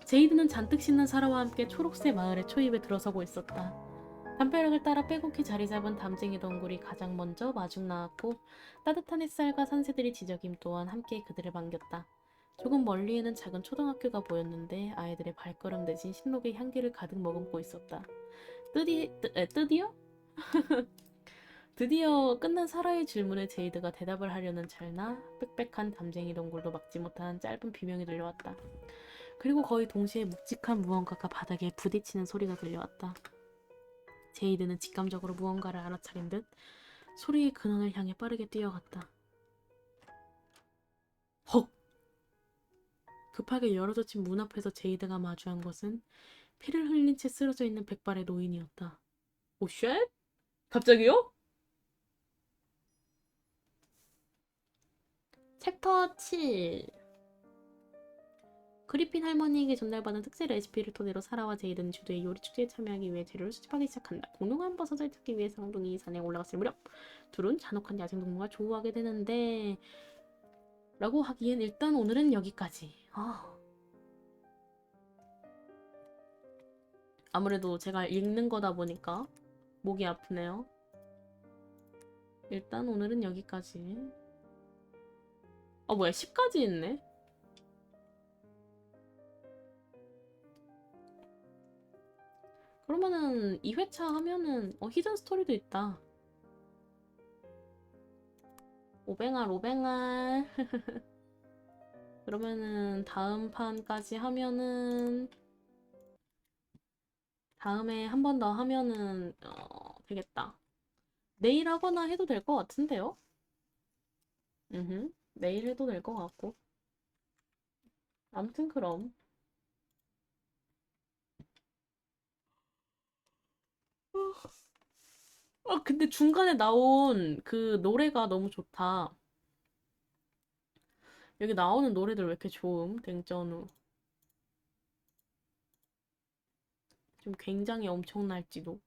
제이드는 잔뜩 신난 사라와 함께 초록새 마을의 초입에 들어서고 있었다. 담벼락을 따라 빼곡히 자리 잡은 담쟁이 덩굴이 가장 먼저 마중 나왔고 따뜻한 햇살과 산새들이 지저김 또한 함께 그들을 반겼다. 조금 멀리에는 작은 초등학교가 보였는데 아이들의 발걸음 대신 신록의 향기를 가득 머금고 있었다. 드디어? 드디어 끝난 사라의 질문에 제이드가 대답을 하려는 찰나 빽빽한 담쟁이 덩굴도 막지 못한 짧은 비명이 들려왔다. 그리고 거의 동시에 묵직한 무언가가 바닥에 부딪히는 소리가 들려왔다. 제이드는 직감적으로 무언가를 알아차린 듯 소리의 근원을 향해 빠르게 뛰어갔다. 헉! 급하게 열어젖힌 문 앞에서 제이드가 마주한 것은 피를 흘린 채 쓰러져 있는 백발의 노인이었다. 오 쉣? 갑자기요? 챕터 7. 그리핀 할머니에게 전달받은 특제 레시피를 토대로 사라와 제이드는 주도의 요리 축제에 참여하기 위해 재료를 수집하기 시작한다. 공룡한 버섯을 찾기 위해 쌍둥이 산에 올라갔을 무렵 둘은 잔혹한 야생동물과 조우하게 되는데 라고 하기엔 일단 오늘은 여기까지. 아무래도 제가 읽는 거다 보니까 목이 아프네요. 일단 오늘은 여기까지. 뭐야 10까지 있네. 그러면은 2회차 하면은 히든 스토리도 있다. 오뱅알 오뱅알. 그러면은 다음 판까지 하면은 다음에 한 번 더 하면은 되겠다. 내일 하거나 해도 될 것 같은데요? 내일 해도 될 것 같고. 아무튼 그럼. 근데 중간에 나온 그 노래가 너무 좋다. 여기 나오는 노래들 왜 이렇게 좋음? 댕전우. 좀 굉장히 엄청날지도.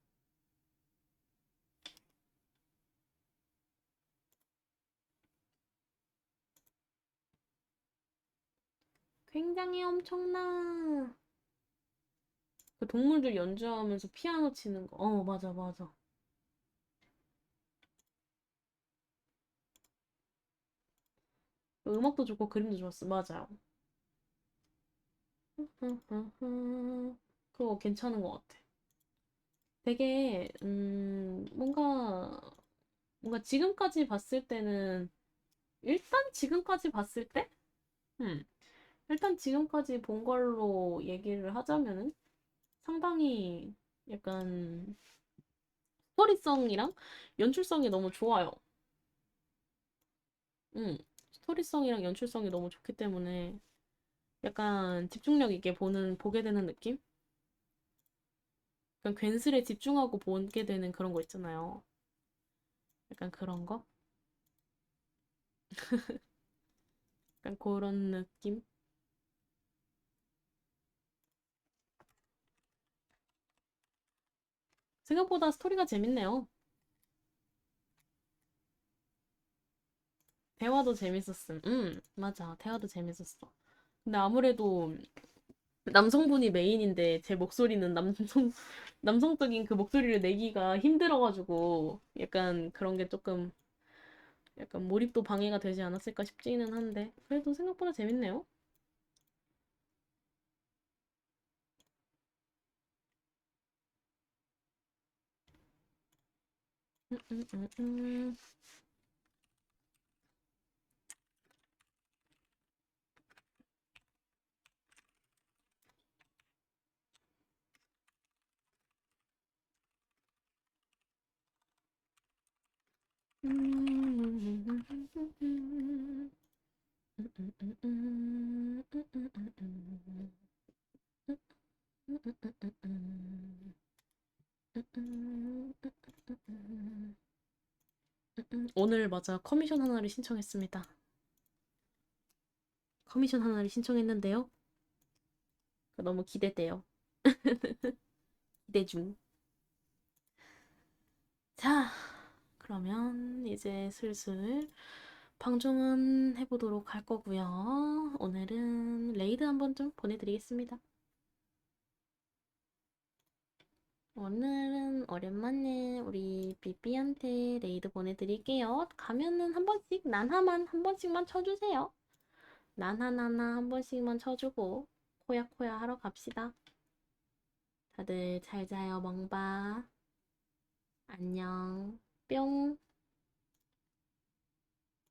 굉장히 엄청나. 그 동물들 연주하면서 피아노 치는 거. 맞아, 맞아. 음악도 좋고 그림도 좋았어. 맞아요. 그거 괜찮은 것 같아. 되게 뭔가 지금까지 봤을 때는 일단 지금까지 봤을 때, 음, 일단 지금까지 본 걸로 얘기를 하자면은 상당히 약간 스토리성이랑 연출성이 너무 좋아요. 스토리성이랑 연출성이 너무 좋기 때문에 약간 집중력 있게 보게 되는 느낌? 약간 괜스레 집중하고 보게 되는 그런 거 있잖아요. 약간 그런 거? 약간 그런 느낌? 생각보다 스토리가 재밌네요. 대화도 재밌었음. 맞아. 대화도 재밌었어. 근데 아무래도 남성분이 메인인데 제 목소리는 남성적인 그 목소리를 내기가 힘들어가지고 약간 그런 게 조금 약간 몰입도 방해가 되지 않았을까 싶지는 한데 그래도 생각보다 재밌네요. 음, 음, 음, 음. 오늘 맞아 커미션 하나를 신청했습니다. 커미션 하나를 신청했는데요. 너무 기대돼요. 기대 중. 자, 그러면 이제 슬슬 방종은 해보도록 할 거고요. 오늘은 레이드 한번 좀 보내드리겠습니다. 오늘은 오랜만에 우리 삐삐한테 레이드 보내드릴게요. 가면은 한 번씩 난하만 한 번씩만 쳐주세요. 난하나나 한 번씩만 쳐주고 코야코야 하러 갑시다. 다들 잘 자요, 멍바. 안녕. 뿅.